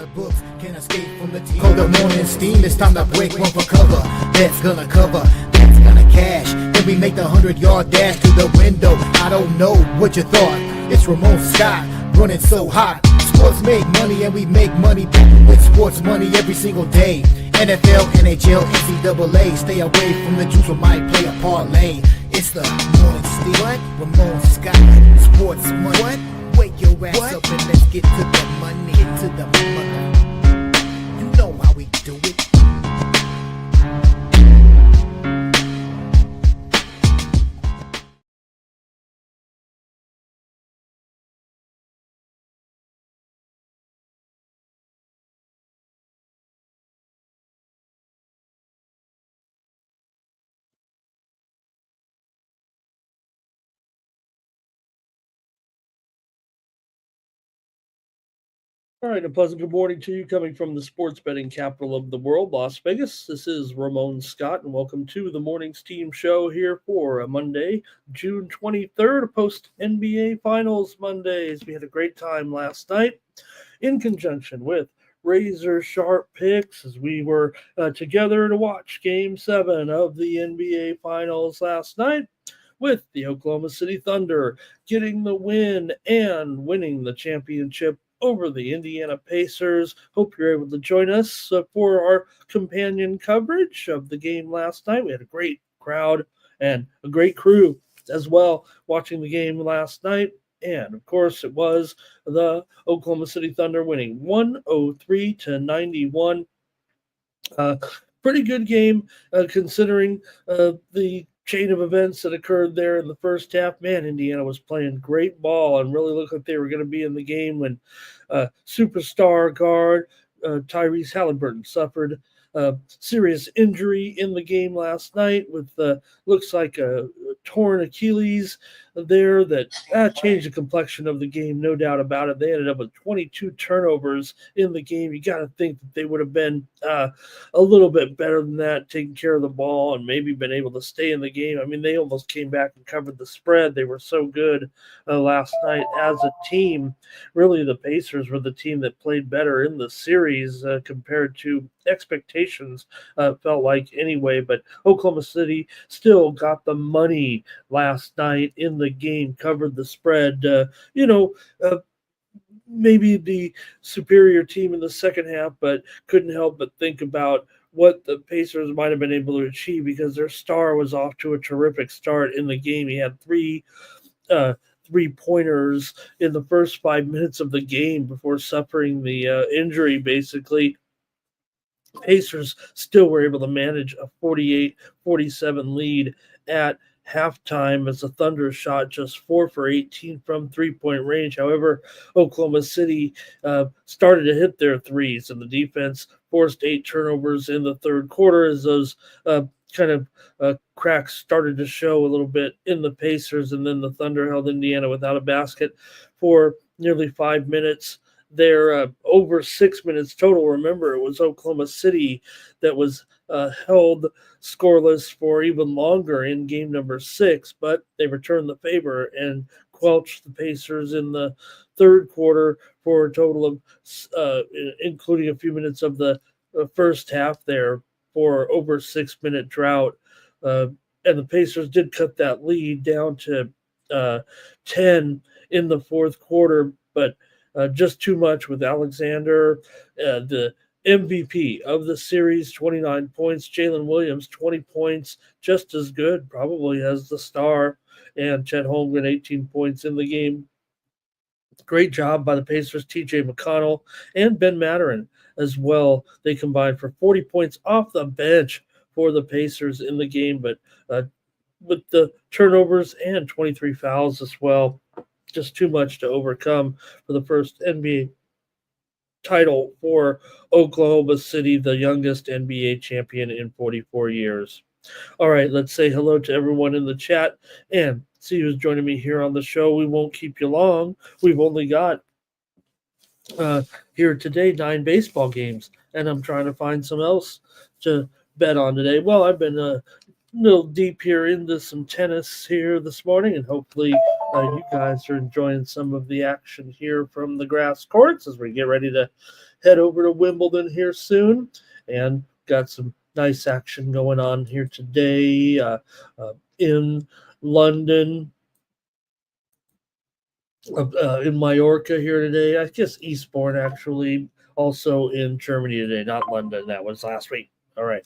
the books, can't escape from the team. Cold the morning steam, it's time to break one for cover. That's gonna cover, that's gonna cash. Then we make the 100-yard dash to the window. I don't know what you thought. It's Ramon Scott, running so hot. Sports make money and we make money with sports money every single day. NFL, NHL, NCAA. Stay away from the juice, we might play a parlay. It's the morning steam. What? Ramon Scott, sports money. What? Wake your ass up and let's get to the money. Get to the money. You know how we do it. All right, a pleasant good morning to you coming from the sports betting capital of the world, Las Vegas. This is Ramon Scott, and welcome to the Morning's Team Show here for a Monday, June 23rd, post-NBA Finals Mondays. We had a great time last night in conjunction with razor sharp picks as we were together to watch Game 7 of the NBA Finals last night, with the Oklahoma City Thunder getting the win and winning the championship over the Indiana Pacers. Hope you're able to join us for our companion coverage of the game last night. We had a great crowd and a great crew as well watching the game last night. And, of course, it was the Oklahoma City Thunder winning 103-91. Pretty good game considering the chain of events that occurred there in the first half. Man, Indiana was playing great ball and really looked like they were going to be in the game when superstar guard Tyrese Halliburton suffered serious injury in the game last night with looks like a torn Achilles there that changed the complexion of the game, no doubt about it. They ended up with 22 turnovers in the game. You got to think that they would have been a little bit better than that, taking care of the ball and maybe been able to stay in the game. I mean, they almost came back and covered the spread. They were so good last night as a team. Really, the Pacers were the team that played better in the series compared to expectations, felt like anyway. But Oklahoma City still got the money last night in the game, covered the spread. Maybe the superior team in the second half, but couldn't help but think about what the Pacers might have been able to achieve because their star was off to a terrific start in the game. He had three-pointers in the first 5 minutes of the game before suffering the injury, basically. Pacers still were able to manage a 48-47 lead at halftime as the Thunder shot just 4 for 18 from three-point range. However, Oklahoma City started to hit their threes, and the defense forced 8 turnovers in the third quarter as those cracks started to show a little bit in the Pacers, and then the Thunder held Indiana without a basket for nearly 5 minutes. They're over 6 minutes total. Remember, it was Oklahoma City that was held scoreless for even longer in game number 6, but they returned the favor and quelched the Pacers in the third quarter for a total of, including a few minutes of the first half there, for over 6 minute drought. And the Pacers did cut that lead down to 10 in the fourth quarter, but just too much with Alexander, the MVP of the series, 29 points. Jalen Williams, 20 points, just as good, probably as the star. And Chet Holmgren, 18 points in the game. Great job by the Pacers, TJ McConnell, and Ben Mathurin as well. They combined for 40 points off the bench for the Pacers in the game, but with the turnovers and 23 fouls as well. Just too much to overcome for the first NBA title for Oklahoma City, the youngest NBA champion in 44 years. All right, let's say hello to everyone in the chat and see who's joining me here on the show. We won't keep you long. We've only got here today 9 baseball games, and I'm trying to find some else to bet on today. Well, I've been little deep here into some tennis here this morning, and hopefully you guys are enjoying some of the action here from the grass courts as we get ready to head over to Wimbledon here soon, and got some nice action going on here today in London. In Mallorca here today. I guess Eastbourne actually, also in Germany today, not London. That was last week. All right.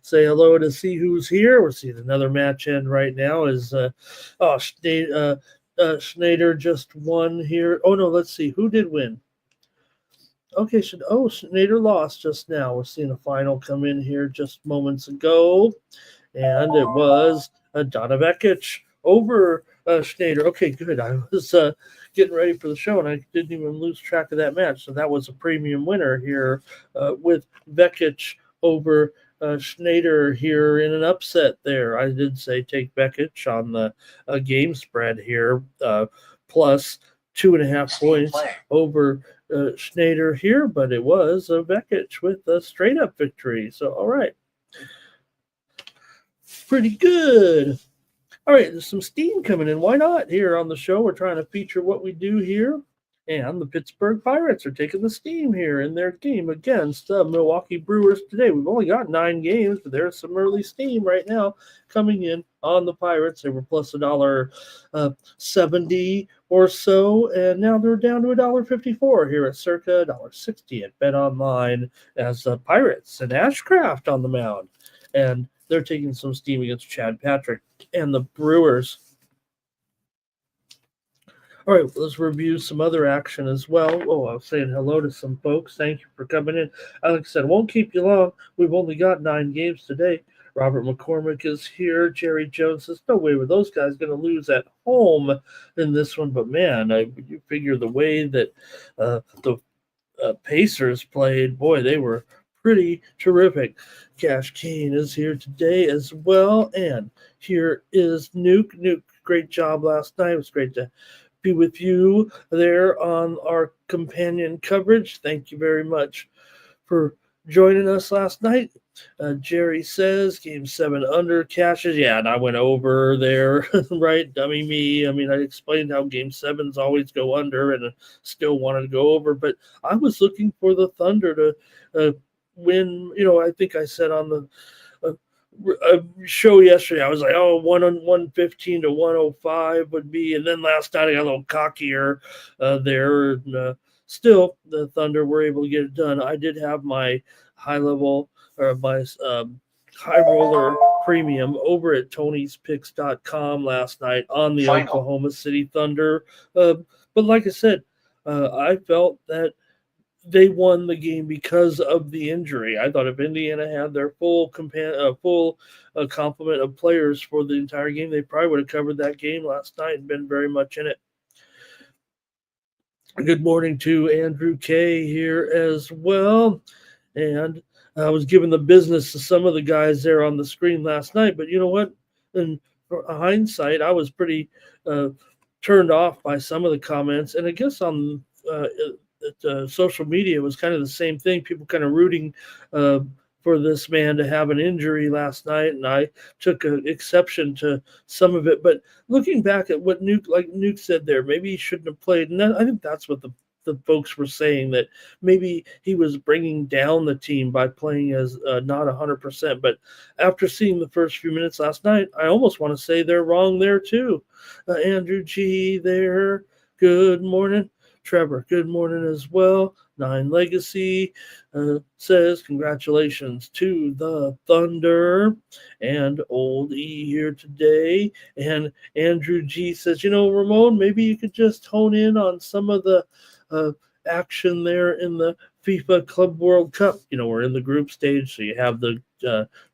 Say hello to see who's here. We're seeing another match end right now. Schneider just won here. Oh no, let's see who did win. Okay, Schneider lost just now. We're seeing a final come in here just moments ago, and it was Donna Vekic over Schneider. Okay, good. I was getting ready for the show, and I didn't even lose track of that match. So that was a premium winner here with Vekic over Schneider here in an upset there. I did say take Vekic on the game spread here, plus 2.5 points over Schneider here, but it was Vekic with a straight up victory. So, all right. Pretty good. All right, there's some steam coming in. Why not? Here on the show, we're trying to feature what we do here. And the Pittsburgh Pirates are taking the steam here in their game against the Milwaukee Brewers today. We've only got 9 games, but there's some early steam right now coming in on the Pirates. They were plus $1.70 or so, and now they're down to $1.54 here at circa $1.60 at BetOnline as the Pirates and Ashcraft on the mound. And they're taking some steam against Chad Patrick and the Brewers. All right, let's review some other action as well. Oh, I was saying hello to some folks. Thank you for coming in. Like I said, won't keep you long. We've only got 9 games today. Robert McCormick is here. Jerry Jones says, no way were those guys going to lose at home in this one. But, man, you figure the way that the Pacers played, boy, they were pretty terrific. Cash Kane is here today as well. And here is Nuke. Nuke, great job last night. It was great to be with you there on our companion coverage. Thank you very much for joining us last night. Jerry says game 7 under cashes. Yeah, and I went over there, right? Dummy me. I mean, I explained how game 7s always go under and still wanted to go over, but I was looking for the Thunder to win. You know, I think I said on the show yesterday, I was like, 115 to 105 would be, and then last night I got a little cockier there, and still the Thunder were able to get it done. I did have my high roller premium over at Tony'sPicks.com last night on the Oklahoma City Thunder, but like I said, I felt that they won the game because of the injury. I thought if Indiana had their full complement of players for the entire game, they probably would have covered that game last night and been very much in it. Good morning to Andrew K. here as well. And I was giving the business to some of the guys there on the screen last night, but you know what? In hindsight, I was pretty turned off by some of the comments. And I guess on social media was kind of the same thing. People kind of rooting for this man to have an injury last night, and I took an exception to some of it. But looking back at what Nuke said there, maybe he shouldn't have played, and I think that's what the folks were saying, that maybe he was bringing down the team by playing as not 100%. But after seeing the first few minutes last night, I almost want to say they're wrong there too. Andrew G. there. Good morning. Trevor, good morning as well. 9 Legacy says congratulations to the Thunder. And Old E here today. And Andrew G says, Ramon, maybe you could just hone in on some of the action there in the FIFA Club World Cup. We're in the group stage, so you have the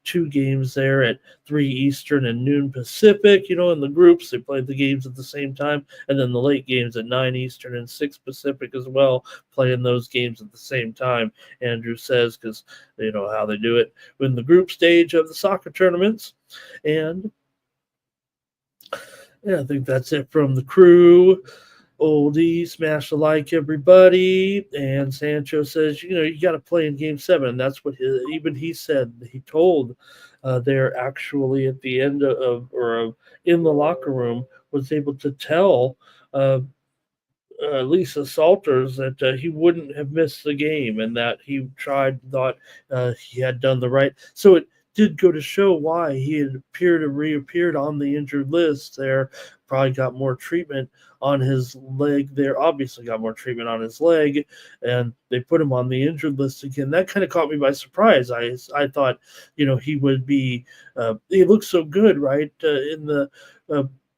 2 games there at 3 Eastern and noon Pacific. In the groups, they played the games at the same time, and then the late games at 9 Eastern and 6 Pacific as well, playing those games at the same time, Andrew says, because they know how they do it in the group stage of the soccer tournaments. And yeah, I think that's it from the crew. Oldie, smash the like, everybody. And Sancho says, you got to play in game 7. And that's what he said. He told there actually at the end of in the locker room was able to tell Lisa Salters that he wouldn't have missed the game and that he thought he had done the right. So it did go to show why he had reappeared on the injured list there. Probably got more treatment on his leg there. Obviously got more treatment on his leg, and they put him on the injured list again. That kind of caught me by surprise. I thought, he would be. He looked so good, right, in the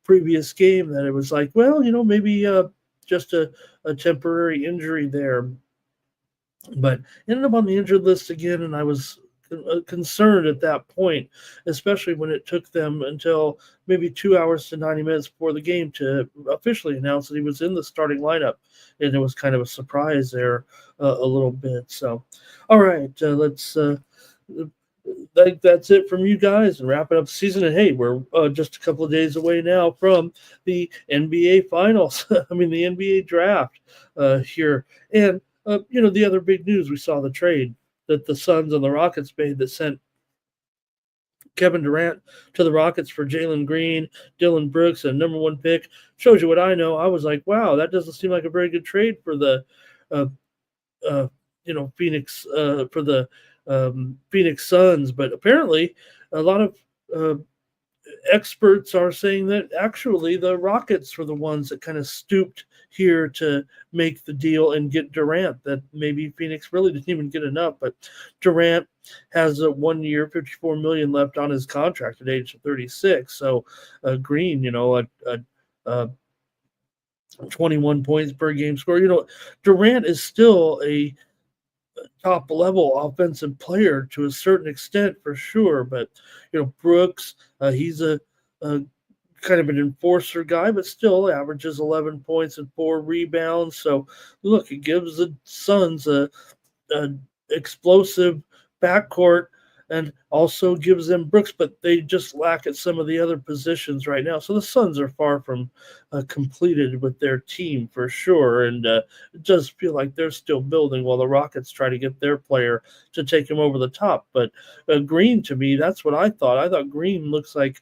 previous game that it was like, well, maybe just a temporary injury there, but ended up on the injured list again, and I was concerned at that point, especially when it took them until maybe 2 hours to 90 minutes before the game to officially announce that he was in the starting lineup, and it was kind of a surprise there a little bit. So, all right, let's. That's it from you guys and wrapping up the season. And hey, we're just a couple of days away now from the NBA Finals. I mean, the NBA Draft here, and the other big news, we saw the trade that the Suns and the Rockets made that sent Kevin Durant to the Rockets for Jalen Green, Dylan Brooks, and number one pick. Shows you what I know. I was like, wow, that doesn't seem like a very good trade for the, Phoenix for the Phoenix Suns. But apparently, a lot of experts are saying that actually the Rockets were the ones that kind of stooped here to make the deal and get Durant, that maybe Phoenix really didn't even get enough. But Durant has a 1 year, $54 million left on his contract at age 36. So Green, a 21 points per game score. Durant is still a top level offensive player to a certain extent for sure, but Brooks, he's a kind of an enforcer guy, but still averages 11 points and 4 rebounds. So look, it gives the Suns a explosive backcourt and also gives them Brooks, but they just lack at some of the other positions right now. So the Suns are far from completed with their team for sure, and it does feel like they're still building while the Rockets try to get their player to take him over the top. But Green, to me, that's what I thought. I thought Green looks like,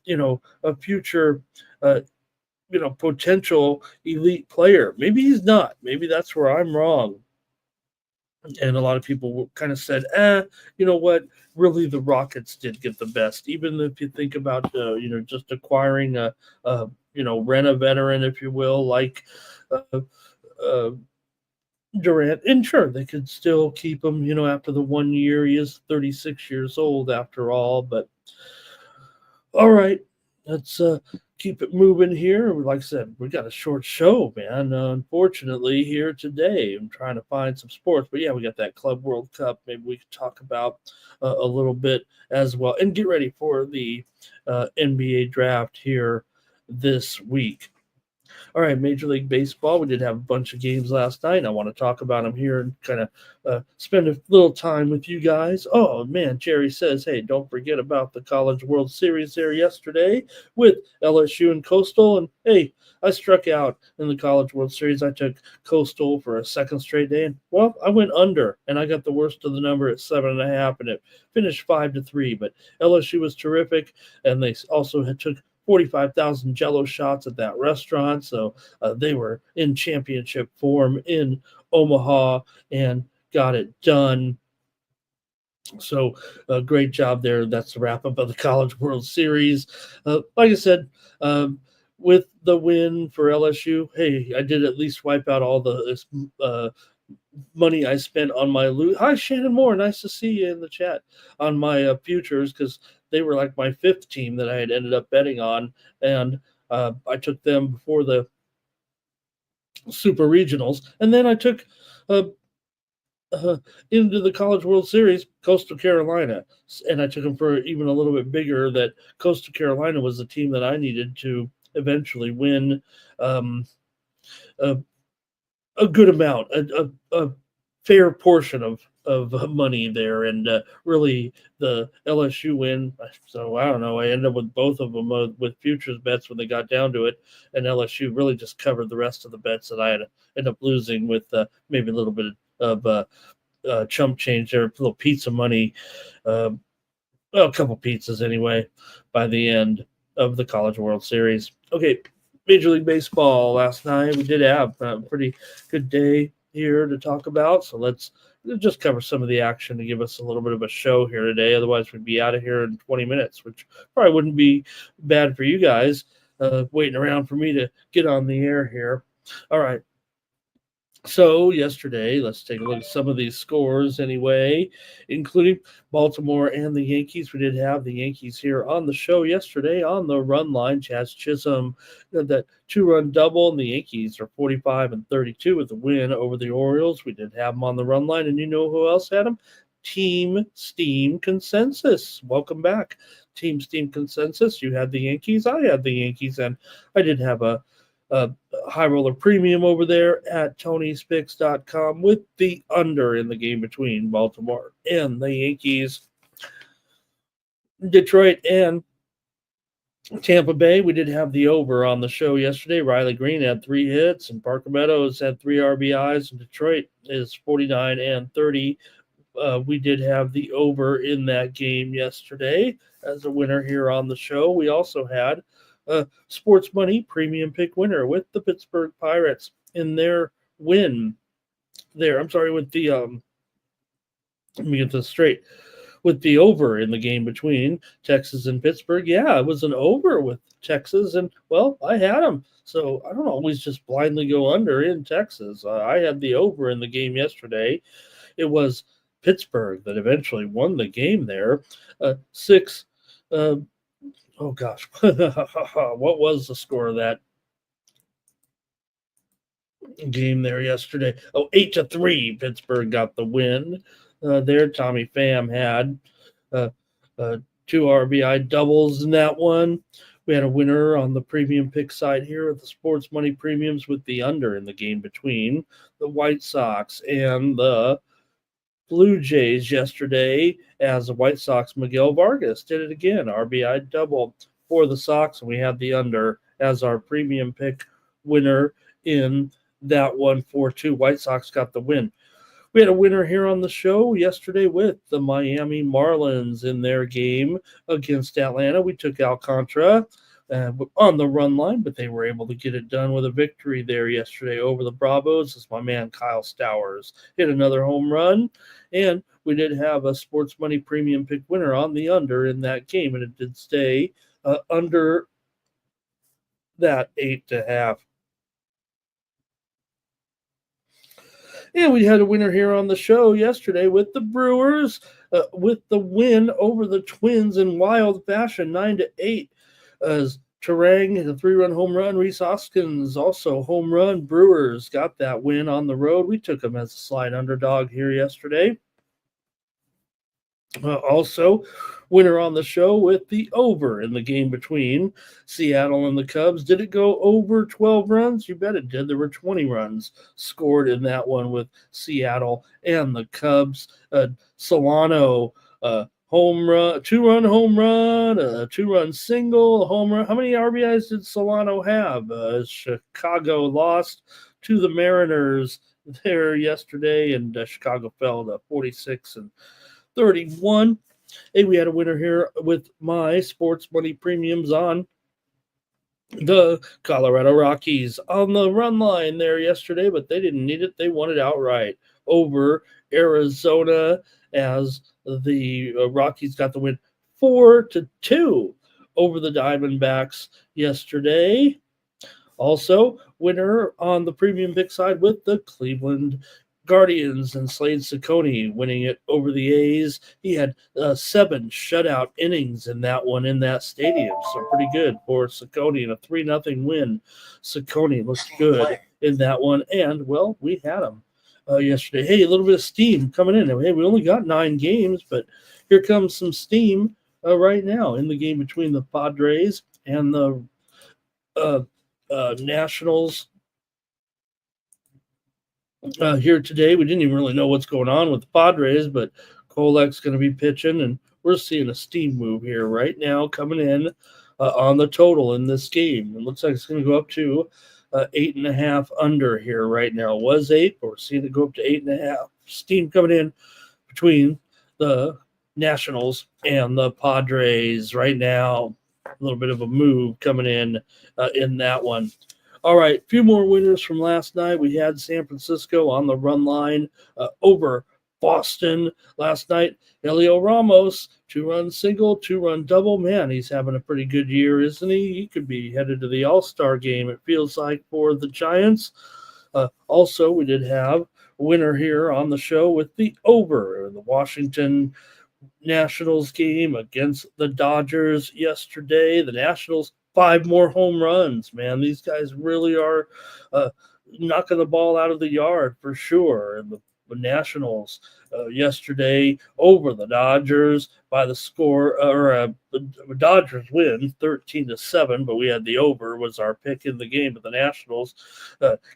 a future potential elite player. Maybe he's not. Maybe that's where I'm wrong. And a lot of people kind of said, you know what? Really, the Rockets did get the best. Even if you think about, just acquiring rent a veteran, if you will, like Durant. And sure, they could still keep him, after the 1 year. He is 36 years old after all. But all right, let's keep it moving here. Like I said, we got a short show, man. Unfortunately, here today, I'm trying to find some sports, but yeah, we got that Club World Cup. Maybe we could talk about a little bit as well, and get ready for the NBA draft here this week. All right, Major League Baseball. We did have a bunch of games last night. And I want to talk about them here and kind of spend a little time with you guys. Oh, man, Jerry says, hey, don't forget about the College World Series there yesterday with LSU and Coastal. And, hey, I struck out in the College World Series. I took Coastal for a second straight day. And, well, I went under, and I got the worst of the number at 7.5, and it finished 5-3. But LSU was terrific, and they also took 45,000 Jello shots at that restaurant. So they were in championship form in Omaha and got it done. So great job there. That's the wrap up of the College World Series. Like I said, with the win for LSU, hey, I did at least wipe out all the money I spent on my loot. Hi, Shannon Moore. Nice to see you in the chat on my futures, because they were like my fifth team that I had ended up betting on. And I took them before the Super Regionals. And then I took into the College World Series, Coastal Carolina. And I took them for even a little bit bigger, that Coastal Carolina was the team that I needed to eventually win a good amount, a fair portion of money there, and really the LSU win. So I don't know. I ended up with both of them with futures bets when they got down to it, and LSU really just covered the rest of the bets that I had ended up losing with maybe a little bit of chump change there, a little pizza money. Well, a couple pizzas anyway by the end of the College World Series. Okay, Major League Baseball last night. We did have a pretty good day here to talk about. So let's just cover some of the action to give us a little bit of a show here today. Otherwise, we'd be out of here in 20 minutes, which probably wouldn't be bad for you guys waiting around for me to get on the air here. All right. So yesterday, let's take a look at some of these scores anyway, including Baltimore and the Yankees. We did have the Yankees here on the show yesterday on the run line. Chaz Chisholm had that 2-run double, and the Yankees are 45-32 with the win over the Orioles. We did have them on the run line, and you know who else had them? Team Steam Consensus. Welcome back, Team Steam Consensus. You had the Yankees, I had the Yankees, and I did have a high roller premium over there at TonySpicks.com with the under in the game between Baltimore and the Yankees. Detroit and Tampa Bay, we did have the over on the show yesterday. Riley Green had 3 hits, and Parker Meadows had 3 RBIs, and Detroit is 49-30. We did have the over in that game yesterday as a winner here on the show. We also had sports money premium pick winner with the Pittsburgh Pirates in their win there. I'm sorry, with the let me get this straight. With the over in the game between Texas and Pittsburgh. Yeah, it was an over with Texas, and well, I had them. So I don't always just blindly go under in Texas. I had the over in the game yesterday. It was Pittsburgh that eventually won the game there. 6 oh gosh, what was the score of that game there yesterday? 8-3. Pittsburgh got the win there. Tommy Pham had 2 RBI doubles in that one. We had a winner on the premium pick side here at the sports money premiums with the under in the game between the White Sox and the Blue Jays yesterday, as the White Sox, Miguel Vargas did it again, RBI double for the Sox, and we had the under as our premium pick winner in that one. 4-2. White Sox got the win. We had a winner here on the show yesterday with the Miami Marlins in their game against Atlanta. We took Alcantara on the run line, but they were able to get it done with a victory there yesterday over the Bravos, as my man Kyle Stowers hit another home run. And we did have a sports money premium pick winner on the under in that game, and it did stay under that 8.5. And we had a winner here on the show yesterday with the Brewers with the win over the Twins in wild fashion, 9-8. As Terang hit a 3-run home run. Rhys Hoskins also home run. Brewers got that win on the road. We took them as a slight underdog here yesterday. Also, winner on the show with the over in the game between Seattle and the Cubs. Did it go over 12 runs? You bet it did. There were 20 runs scored in that one with Seattle and the Cubs. Solano, home run, 2-run home run, a 2-run single, home run. How many RBIs did Solano have? Chicago lost to the Mariners there yesterday, and Chicago fell to 46-31. Hey, we had a winner here with my sports money premiums on the Colorado Rockies on the run line there yesterday, but they didn't need it. They won it outright over Arizona, as the Rockies got the win 4-2 over the Diamondbacks yesterday. Also, winner on the premium pick side with the Cleveland Guardians and Slade Ciccone winning it over the A's. He had 7 shutout innings in that one in that stadium, so pretty good for Ciccone, and a 3-0 win. Ciccone looked good in that one, and, well, we had him yesterday. Hey, a little bit of steam coming in. Hey, we only got 9 games, but here comes some steam right now in the game between the Padres and the Nationals. Here today, we didn't even really know what's going on with the Padres, but Kolek's going to be pitching, and we're seeing a steam move here right now coming in on the total in this game. It looks like it's going to go up to 8.5 under here right now. It was 8, but we're seeing it go up to 8.5. Steam coming in between the Nationals and the Padres right now. A little bit of a move coming in that one. All right, a few more winners from last night. We had San Francisco on the run line over Boston last night. Elio Ramos, 2-run single, 2-run double. Man, he's having a pretty good year, isn't he? He could be headed to the All-Star game, it feels like, for the Giants. Also, we did have a winner here on the show with the over. The Washington Nationals game against the Dodgers yesterday. The Nationals, 5 more home runs, man. These guys really are knocking the ball out of the yard for sure. And the Nationals yesterday over the Dodgers by the score, the Dodgers win 13-7, but we had the over was our pick in the game. But the Nationals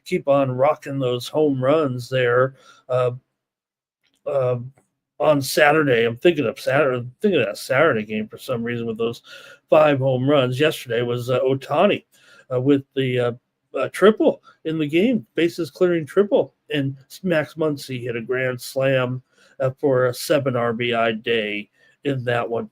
keep on rocking those home runs there. On Saturday, I'm thinking of that Saturday game for some reason with those 5 home runs. Yesterday was Ohtani with the triple in the game, bases clearing triple, and Max Muncy hit a grand slam for a 7 RBI day in that one.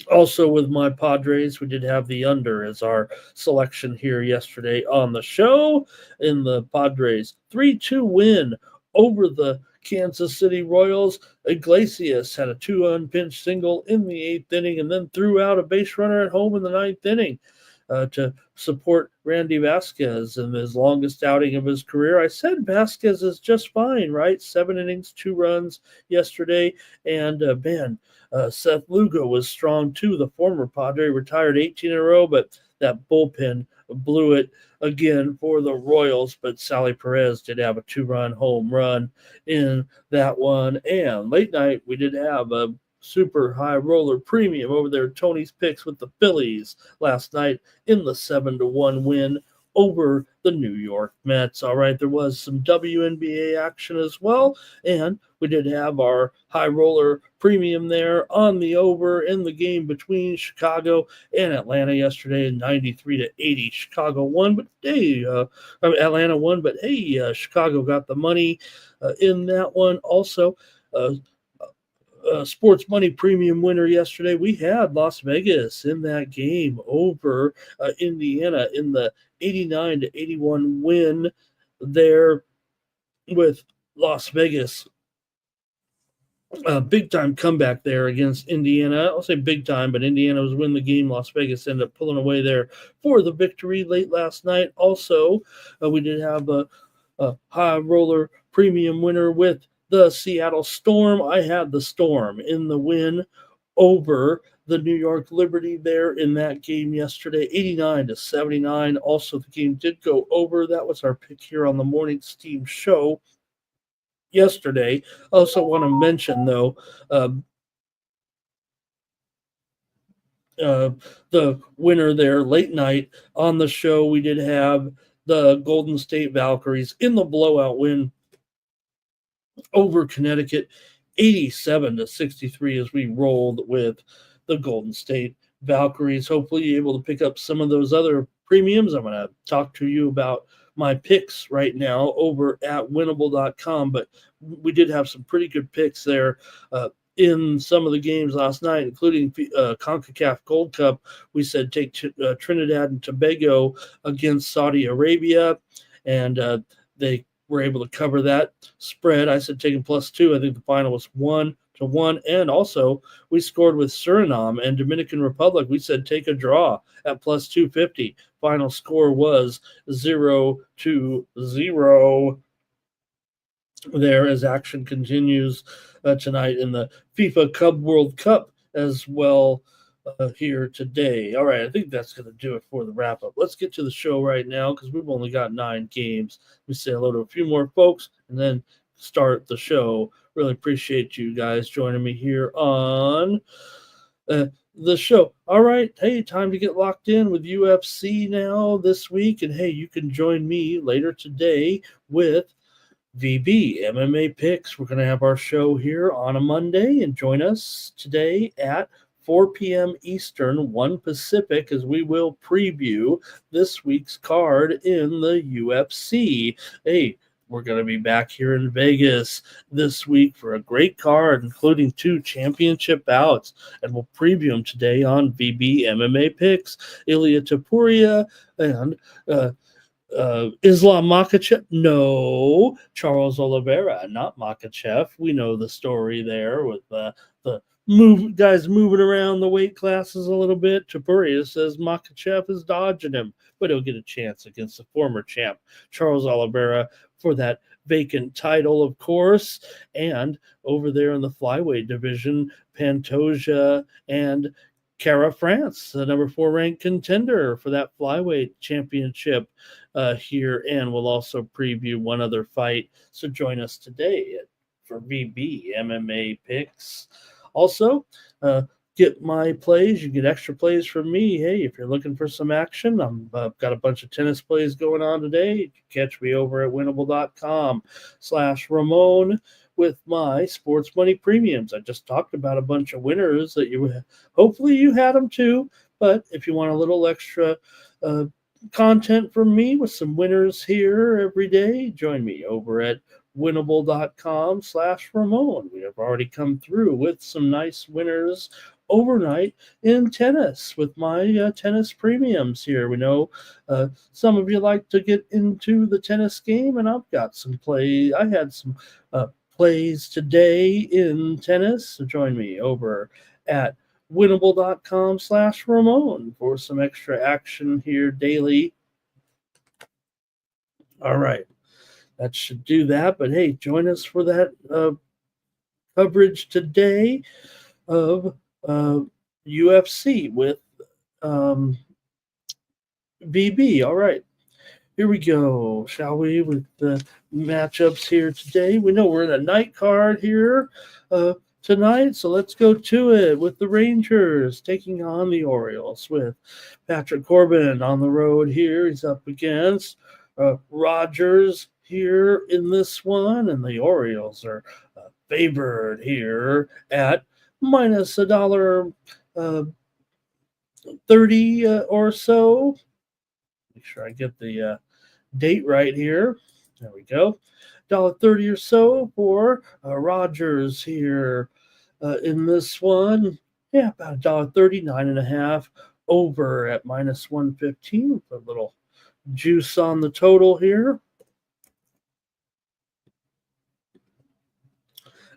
Also, with my Padres, we did have the under as our selection here yesterday on the show. In the Padres 3-2 win over the Kansas City Royals. Iglesias had a 2-run pinch single in the 8th inning and then threw out a base runner at home in the 9th inning to support Randy Vasquez in his longest outing of his career. I said Vasquez is just fine, right? 7 innings, 2 runs yesterday. And Seth Lugo was strong too. The former Padre retired 18 in a row, but that bullpen blew it again for the Royals. But Sally Perez did have a 2-run home run in that one. And late night, we did have a super high roller premium over there. Tony's picks with the Phillies last night in the 7-1 win over the New York Mets. All right, there was some WNBA action as well, and we did have our high roller premium there on the over in the game between Chicago and Atlanta yesterday, 93-80. Chicago won, but hey, Atlanta won, but hey, Chicago got the money in that one. Also, sports money premium winner yesterday. We had Las Vegas in that game over Indiana in the 89-81 win there with Las Vegas. Big time comeback there against Indiana. I'll say big time, but Indiana was winning the game. Las Vegas ended up pulling away there for the victory late last night. Also, we did have a high roller premium winner with the Seattle Storm. I had the Storm in the win over the New York Liberty there in that game yesterday, 89-79. Also, the game did go over. That was our pick here on the Morning Steam show yesterday. Also want to mention, though, the winner there late night on the show. We did have the Golden State Valkyries in the blowout win over Connecticut, 87-63 as we rolled with the Golden State Valkyries. Hopefully you're able to pick up some of those other premiums. I'm going to talk to you about my picks right now over at winnable.com, but we did have some pretty good picks there in some of the games last night, including CONCACAF Gold Cup. We said take Trinidad and Tobago against Saudi Arabia, and they were able to cover that spread. I said taking +2. I think the final was 1-1. And also, we scored with Suriname and Dominican Republic. We said take a draw at +250. Final score was 0-0 there as action continues tonight in the FIFA Club World Cup as well here today. All right, I think that's going to do it for the wrap-up. Let's get to the show right now because we've only got 9 games. We say hello to a few more folks and then start the show. Really appreciate you guys joining me here on the show. All right, hey, time to get locked in with UFC now this week. And hey, you can join me later today with VB MMA Picks. We're going to have our show here on a Monday, and join us today at 4 p.m. Eastern, 1 Pacific, as we will preview this week's card in the UFC. Hey, we're going to be back here in Vegas this week for a great card, including 2 championship bouts, and we'll preview them today on VB MMA Picks. Ilya Topuria and Islam Makhachev? No, Charles Oliveira, not Makhachev. We know the story there with the guys moving around the weight classes a little bit. Topuria says Makhachev is dodging him, but he'll get a chance against the former champ Charles Oliveira for that vacant title, of course. And over there in the flyweight division, Pantoja and Cara France, the number 4 ranked contender for that flyweight championship here, and we'll also preview one other fight. So join us today for VB MMA Picks. Also, get my plays. You get extra plays from me. Hey, if you're looking for some action, I've got a bunch of tennis plays going on today. You can catch me over at winnable.com/Ramon with my sports money premiums. I just talked about a bunch of winners that hopefully you had them too. But if you want a little extra content from me with some winners here every day, join me over at winnable.com/Ramon. We have already come through with some nice winners overnight in tennis with my tennis premiums here. We know some of you like to get into the tennis game, and I've got some play. I had some plays today in tennis, so join me over at winnable.com/Ramon for some extra action here daily. All right. That should do that. But hey, join us for that coverage today of UFC with VB. All right. Here we go, shall we, with the matchups here today. We know we're in a night card here tonight, so let's go to it with the Rangers taking on the Orioles with Patrick Corbin on the road here. He's up against Rogers here in this one, and the Orioles are favored here at minus $1.30 or so. Make sure I get the date right here. There we go. $1.30 or so for Rogers here in this one. Yeah, about $1.30, 9.5 over at minus 115. Put a little juice on the total here.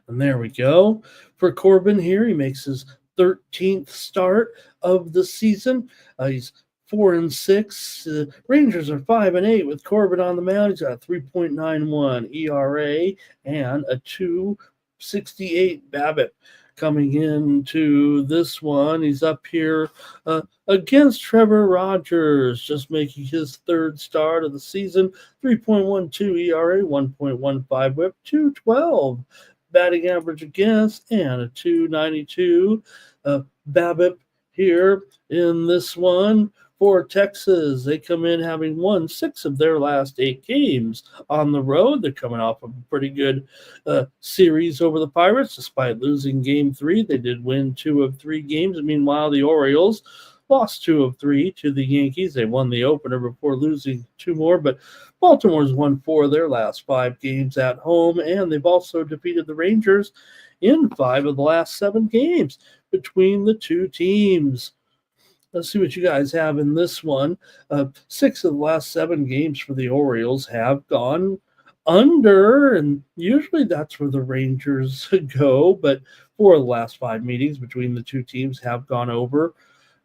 And there we go. For Corbin here, he makes his 13th start of the season. He's 4-6. Rangers are 5-8 with Corbin on the mound. He's got a 3.91 ERA and a 2.68 BABIP. Coming into this one, he's up here against Trevor Rogers, just making his 3rd start of the season. 3.12 ERA, 1.15 WHIP, 212 batting average against, and a 292 BABIP here in this one. For Texas, they come in having won 6 of their last 8 games on the road. They're coming off of a pretty good series over the Pirates. Despite losing Game 3, they did win 2 of 3 games. Meanwhile, the Orioles lost 2 of 3 to the Yankees. They won the opener before losing 2 more, but Baltimore's won 4 of their last 5 games at home, and they've also defeated the Rangers in 5 of the last 7 games between the two teams. Let's see what you guys have in this one. 6 of the last 7 games for the Orioles have gone under, and usually that's where the Rangers go, but 4 of the last 5 meetings between the two teams have gone over.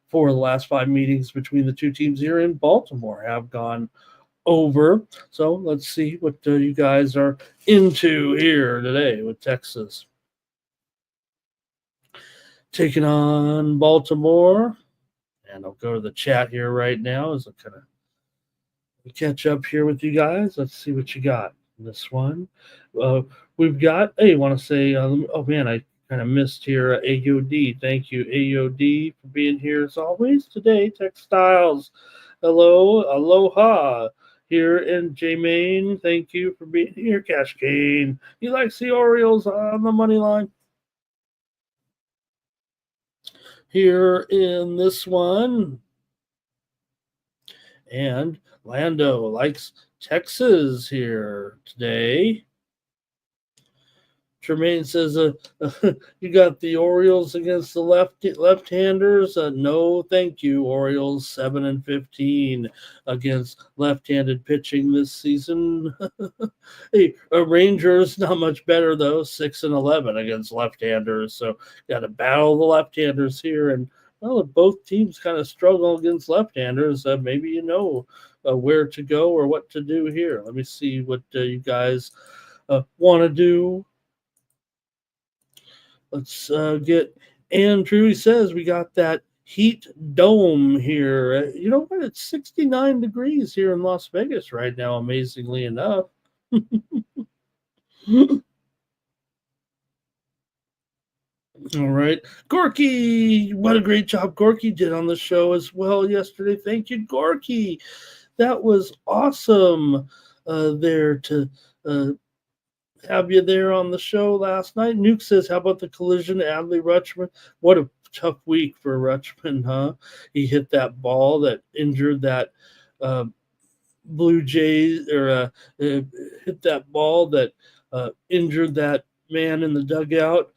4 of the last 5 meetings between the two teams here in Baltimore have gone over. So let's see what you guys are into here today with Texas taking on Baltimore. And I'll go to the chat here right now as I kind of catch up here with you guys. Let's see what you got in this one. We've got, hey, I want to say, oh man, I kind of missed here AOD. Thank you, AOD, for being here as always today. Textiles, hello, aloha here in J-Main. Thank you for being here. Cash Cane, he likes the Orioles on the money line. Here in this one. And Lando likes Texas here today. Tremaine says, you got the Orioles against the left-handers? No, thank you. Orioles 7-15 against left-handed pitching this season. Hey, Rangers not much better though, 6-11 against left-handers. So got to battle the left-handers here, and well, if both teams kind of struggle against left-handers, maybe you know where to go or what to do here. Let me see what you guys want to do. Let's get Andrew. He says we got that heat dome here. You know what? It's 69 degrees here in Las Vegas right now, amazingly enough. All right. Gorky, what a great job Gorky did on the show as well yesterday. Thank you, Gorky. That was awesome there to have you there on the show last night. Nuke says, how about the collision, Adley Rutschman? What a tough week for Rutschman, huh? He hit that ball that injured that Blue Jays, or hit that ball that injured that man in the dugout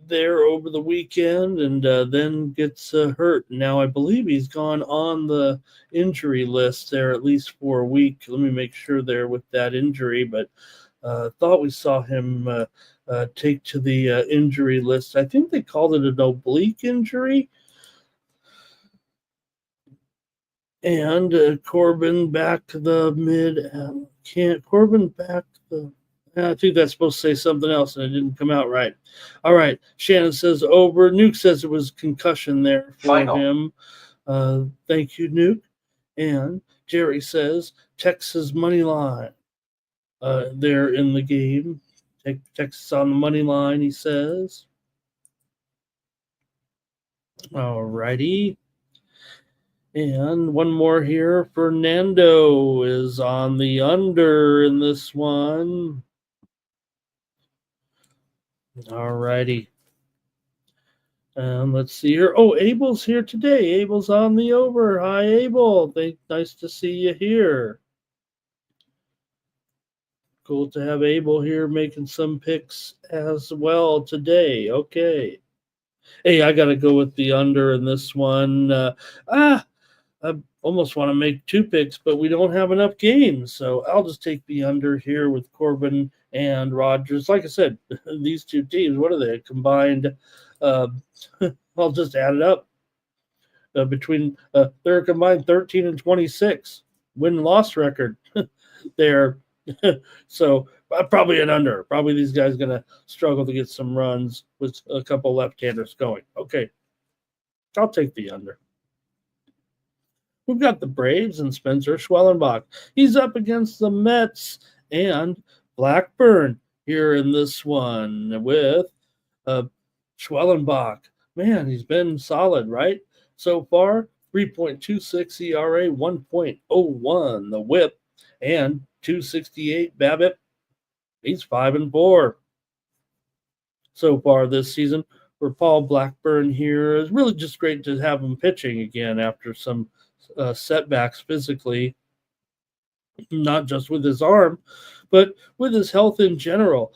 there over the weekend, and then gets hurt. Now I believe he's gone on the injury list there at least for a week. Let me make sure there with that injury, but thought we saw him take to the injury list. I think they called it an oblique injury. And Corbin back to the mid. Corbin back to the. I think that's supposed to say something else, and it didn't come out right. All right. Shannon says over. Nuke says it was concussion there for him. Thank you, Nuke. And Jerry says Texas money line there in the game. Take Texas on the money line, he says. All righty. And one more here. Fernando is on the under in this one. All righty. Let's see here. Oh, Abel's here today. Abel's on the over. Hi, Abel. Nice to see you here. Cool to have Abel here making some picks as well today. Okay. Hey, I got to go with the under in this one. I almost want to make two picks, but we don't have enough games. So I'll just take the under here with Corbin and Rogers. Like I said, these two teams, what are they combined? I'll just add it up. Between they're combined 13 and 26 win-loss record there. So probably an under. Probably these guys going to struggle to get some runs with a couple left-handers going. Okay, I'll take the under. We've got the Braves and Spencer Schwellenbach. He's up against the Mets and Blackburn here in this one with Schwellenbach. Man, he's been solid, right? So far, 3.26 ERA, 1.01 the whip, and 268 BABIP. He's 5-4 so far this season. For Paul Blackburn here, it's really just great to have him pitching again after some setbacks physically, not just with his arm, but with his health in general.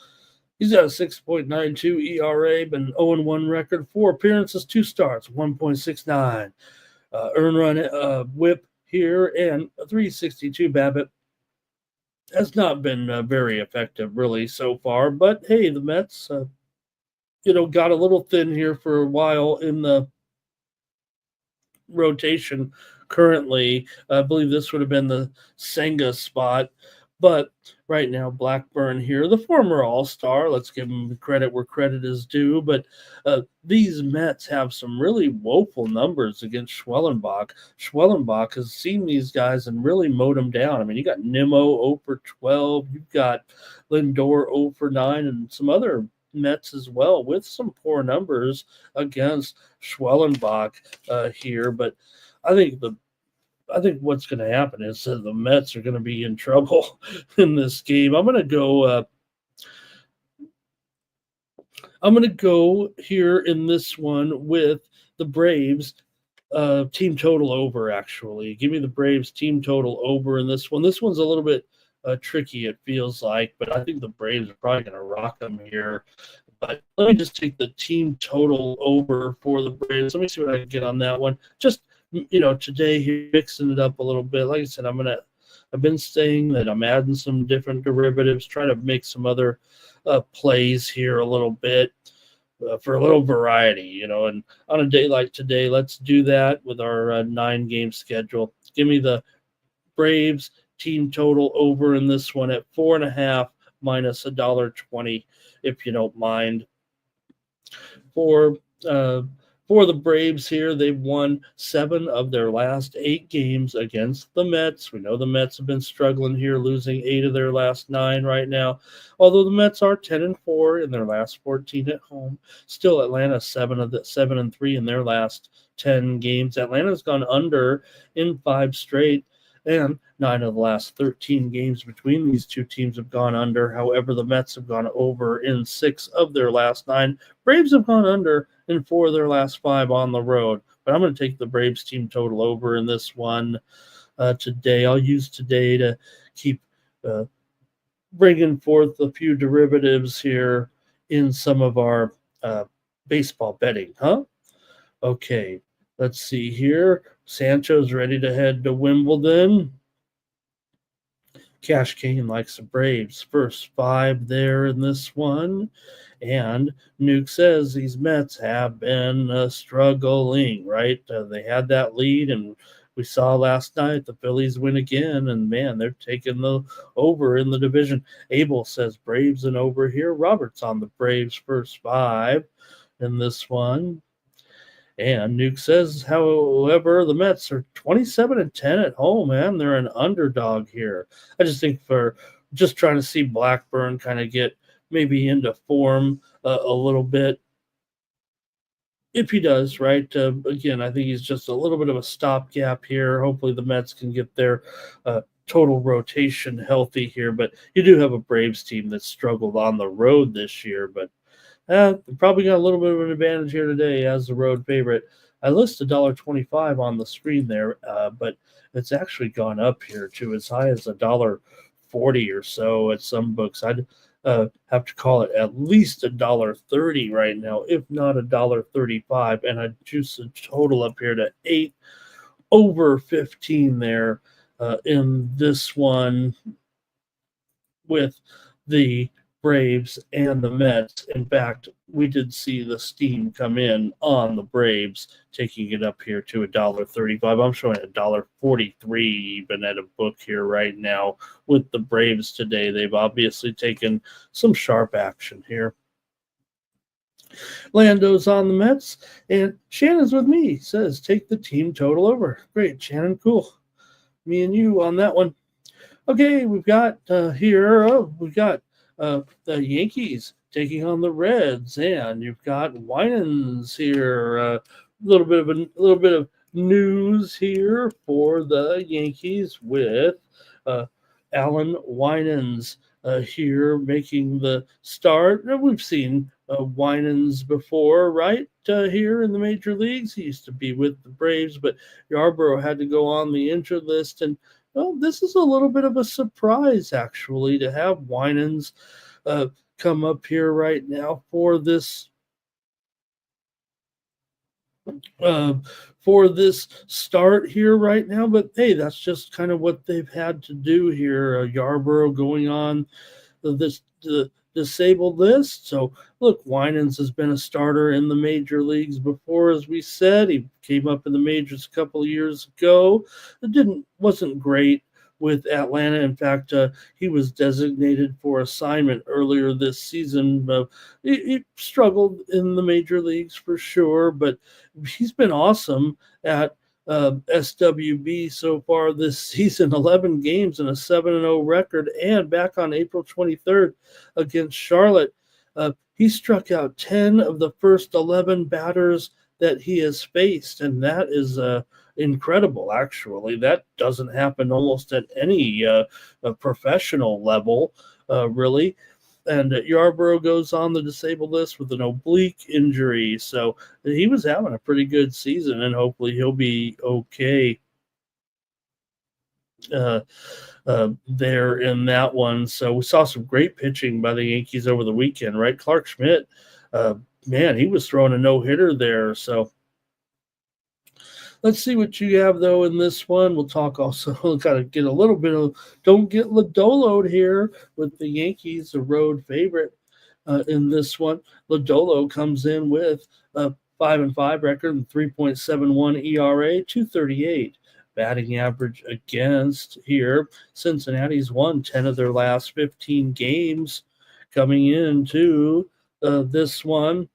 He's got a 6.92 ERA, been 0-1 record, 4 appearances, 2 starts, 1.69 earn run whip here, and a 362 BABIP. Has not been very effective really so far, but hey, the Mets, got a little thin here for a while in the rotation. Currently, I believe this would have been the Senga spot, but right now Blackburn here, the former All-Star, let's give him credit where credit is due, but these Mets have some really woeful numbers against Schwellenbach. Schwellenbach has seen these guys and really mowed them down. I mean, you got Nimmo 0 for 12, you've got Lindor 0 for 9, and some other Mets as well with some poor numbers against Schwellenbach here, but I think what's going to happen is the Mets are going to be in trouble in this game. I'm going to go here in this one with the Braves team total over, actually. Give me the Braves team total over in this one. This one's a little bit tricky, it feels like, but I think the Braves are probably going to rock them here. But let me just take the team total over for the Braves. Let me see what I can get on that one. Just, today here, mixing it up a little bit. Like I said, I've been saying that I'm adding some different derivatives, trying to make some other plays here a little bit. For a little variety, and on a day like today, let's do that with our 9-game schedule. Give me the Braves team total over in this one at 4.5 minus $1.20, if you don't mind. For the Braves here, they've won 7 of their last 8 games against the Mets. We know the Mets have been struggling here, losing 8 of their last 9 right now. Although the Mets are 10-4 in their last 14 at home, still Atlanta 7-3 in their last 10 games. Atlanta's gone under in 5 straight, and 9 of the last 13 games between these two teams have gone under. However, the Mets have gone over in 6 of their last 9. Braves have gone under in 4 of their last 5 on the road. But I'm going to take the Braves team total over in this one today. I'll use today to keep bringing forth a few derivatives here in some of our baseball betting, huh? Okay, let's see here. Sancho's ready to head to Wimbledon. Cash Kane likes the Braves. First 5 there in this one. And Nuke says these Mets have been struggling, right? They had that lead, and we saw last night the Phillies win again, and man, they're taking the over in the division. Abel says Braves and over here. Robert's on the Braves first 5 in this one. And Nuke says, however, the Mets are 27-10 at home, man. They're an underdog here. I just think for just trying to see Blackburn kind of get maybe into form a little bit. If he does, right? Again, I think he's just a little bit of a stopgap here. Hopefully the Mets can get their total rotation healthy here. But you do have a Braves team that struggled on the road this year, but probably got a little bit of an advantage here today as the road favorite. I list $1.25 on the screen there, but it's actually gone up here to as high as $1.40 or so at some books. I'd have to call it at least $1.30 right now, if not $1.35, and I'd juice the total up here to 8 over 15 there in this one with the Braves and the Mets. In fact, we did see the steam come in on the Braves, taking it up here to $1.35. I'm showing $1.43 even at a book here right now with the Braves today. They've obviously taken some sharp action here. Lando's on the Mets, and Shannon's with me. Says take the team total over. Great, Shannon, cool. Me and you on that one. Okay, we've got the Yankees taking on the Reds, and you've got Winans here. A little bit of news here for the Yankees with Alan Winans here making the start. We've seen Winans before, right? Here in the major leagues, he used to be with the Braves, but Yarbrough had to go on the injured list, and well, this is a little bit of a surprise, actually, to have Winans come up here right now for this start here right now. But hey, that's just kind of what they've had to do here. Yarbrough going on the disabled list. So look, Winans has been a starter in the major leagues before, as we said. He came up in the majors a couple of years ago. It wasn't great with Atlanta. In fact, he was designated for assignment earlier this season. He struggled in the major leagues for sure, but he's been awesome at SWB so far this season. 11 games and a 7-0 record, and back on April 23rd against Charlotte, he struck out 10 of the first 11 batters that he has faced, and that is incredible, actually. That doesn't happen almost at any professional level, really. And Yarborough goes on the disabled list with an oblique injury. So he was having a pretty good season, and hopefully he'll be okay there in that one. So we saw some great pitching by the Yankees over the weekend, right? Clark Schmidt, man, he was throwing a no-hitter there. So let's see what you have, though, in this one. We'll talk also, kind of get a little bit of, don't get Lodolo'd here with the Yankees, a road favorite in this one. Lodolo comes in with a 5-5 record and 3.71 ERA, 238 batting average against here. Cincinnati's won 10 of their last 15 games coming into this one.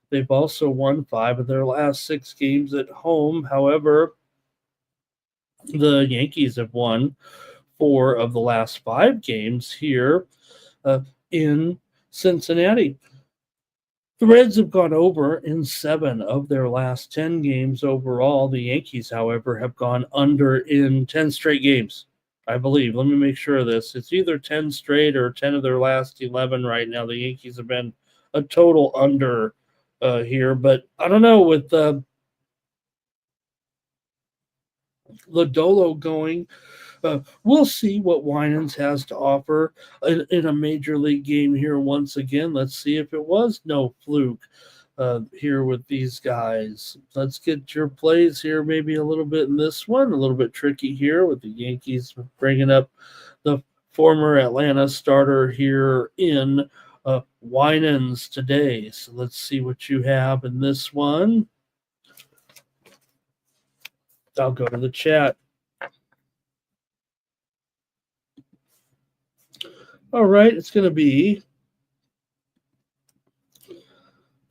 They've also won 5 of their last 6 games at home. However, the Yankees have won 4 of the last 5 games here in Cincinnati. The Reds have gone over in 7 of their last 10 games overall. The Yankees, however, have gone under in 10 straight games, I believe. Let me make sure of this. It's either 10 straight or 10 of their last 11 right now. The Yankees have been a total under here, but I don't know, with Lodolo going, we'll see what Winans has to offer in a major league game here once again. Let's see if it was no fluke here with these guys. Let's get your plays here, maybe a little bit in this one, a little bit tricky here with the Yankees bringing up the former Atlanta starter here in Winans today. So let's see what you have in this one. I'll go to the chat. All right, it's going to be,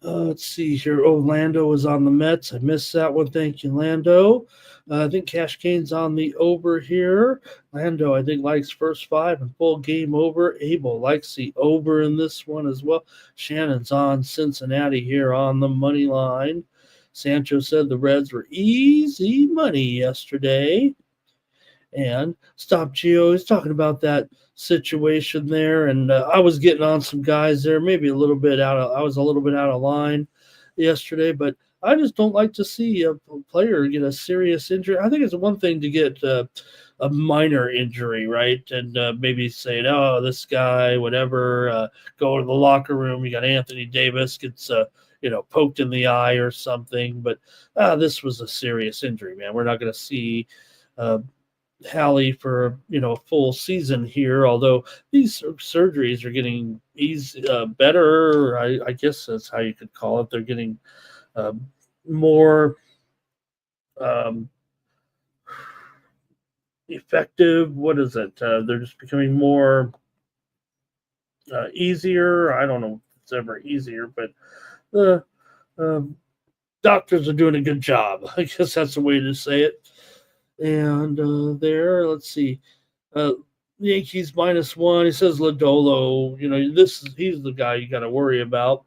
let's see here. Oh, Lando is on the Mets. I missed that one. Thank you, Lando. I think Cash Kane's on the over here. Lando, I think, likes first 5 and full game over. Abel likes the over in this one as well. Shannon's on Cincinnati here on the money line. Sancho said the Reds were easy money yesterday. And Stop Gio is talking about that situation there, and I was getting on some guys there, maybe a little bit I was a little bit out of line yesterday, but I just don't like to see a player get a serious injury. I think it's one thing to get a minor injury, right? And maybe saying, oh, this guy, whatever, go to the locker room. You got Anthony Davis gets, poked in the eye or something. But this was a serious injury, man. We're not going to see Hallie for a full season here, although these surgeries are getting better. I guess that's how you could call it. They're getting more effective. What is it? They're just becoming more easier. I don't know if it's ever easier, but the doctors are doing a good job. I guess that's the way to say it. And there, let's see. Yankees -1. He says Lodolo. He's the guy you got to worry about.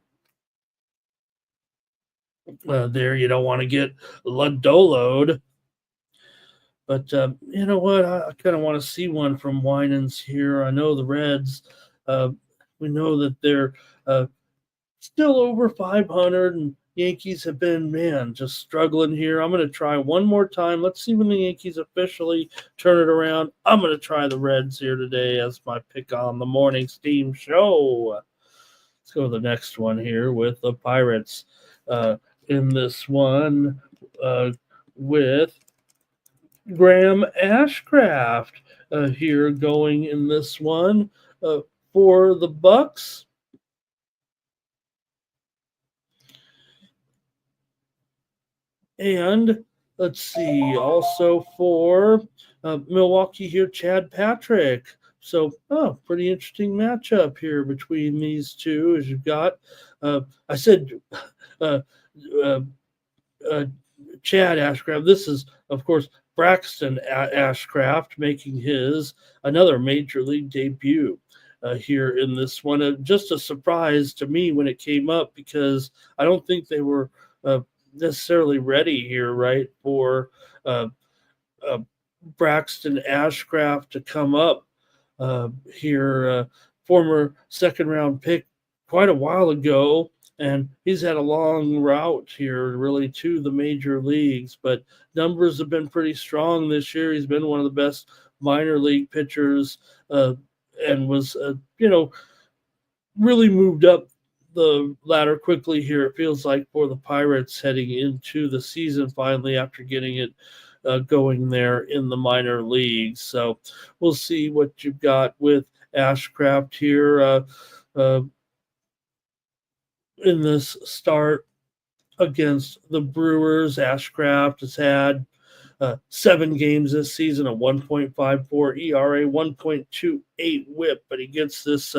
There, you don't want to get Lodolo'd. But you know what? I kind of want to see one from Winans here. I know the Reds. We know that they're still over 500, and Yankees have been, just struggling here. I'm going to try one more time. Let's see when the Yankees officially turn it around. I'm going to try the Reds here today as my pick on the morning steam show. Let's go to the next one here with the Pirates in this one with Graham Ashcraft here going in this one for the Bucks. And let's see, also for Milwaukee here, Chad Patrick. So, pretty interesting matchup here between these two. As you've got, I said, Chad Ashcraft. This is, of course, Braxton Ashcraft making his another major league debut here in this one. Just a surprise to me when it came up, because I don't think they were necessarily ready here, right, for Braxton Ashcraft to come up here former second-round pick quite a while ago, and he's had a long route here really to the major leagues, but numbers have been pretty strong this year. He's been one of the best minor league pitchers, and was, really moved up the ladder quickly here, it feels like, for the Pirates heading into the season finally after getting it going there in the minor leagues. So we'll see what you've got with Ashcraft here in this start against the Brewers. Ashcraft has had 7 games this season, a 1.54 ERA, 1.28 WHIP, but he gets this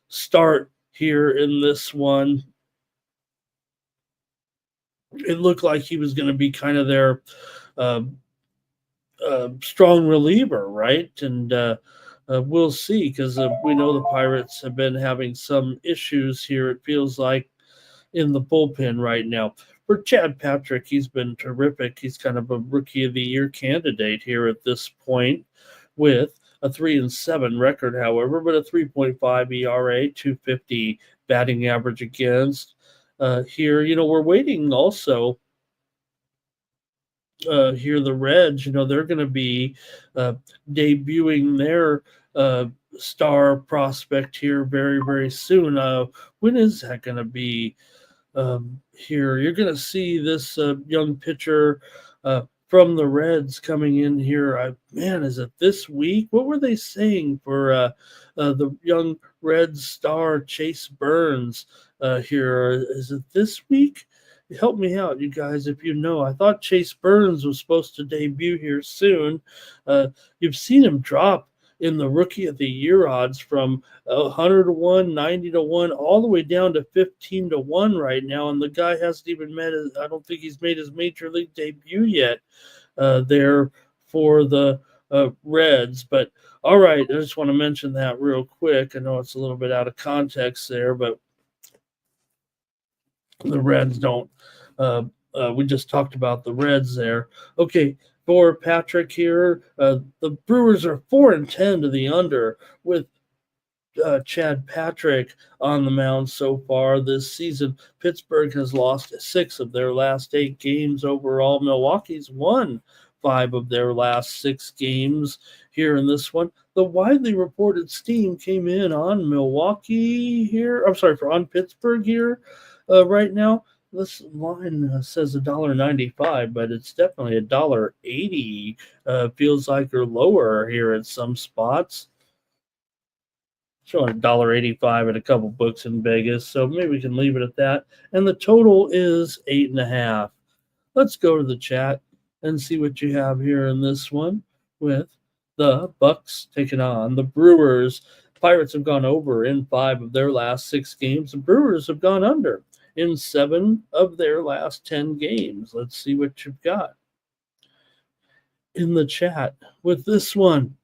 start here in this one. It looked like he was going to be kind of their strong reliever, right? And we'll see, because we know the Pirates have been having some issues here, it feels like, in the bullpen right now. For Chad Patrick, he's been terrific. He's kind of a Rookie of the Year candidate here at this point, with a 3-7 record, however, but a 3.5 ERA, 250 batting average against. Here, we're waiting also. Here, the Reds, they're going to be debuting their star prospect here very, very soon. When is that going to be? Here, you're going to see this young pitcher from the Reds coming in here. Is it this week? What were they saying for the young Reds star Chase Burns here? Is it this week? Help me out, you guys, if you know. I thought Chase Burns was supposed to debut here soon. You've seen him drop in the Rookie of the Year odds from 100 to 1, 90 to 1, all the way down to 15 to 1 right now. And the guy hasn't even I don't think he's made his major league debut yet there for the Reds. But all right, I just want to mention that real quick. I know it's a little bit out of context there, but the Reds don't. We just talked about the Reds there. Okay, for Patrick here, the Brewers are 4-10 to the under with Chad Patrick on the mound so far this season. Pittsburgh has lost 6 of their last 8 games overall. Milwaukee's won 5 of their last 6 games here in this one. The widely reported steam came in on Milwaukee here. On Pittsburgh here right now. This line says $1.95, but it's definitely $1.80. Feels like, or lower here at some spots. Showing $1.85 at a couple books in Vegas, so maybe we can leave it at that. And the total is 8.5. Let's go to the chat and see what you have here in this one with the Bucks taking on the Brewers. Pirates have gone over in 5 of their last 6 games. The Brewers have gone under in 7 of their last 10 games. Let's see what you've got in the chat with this one.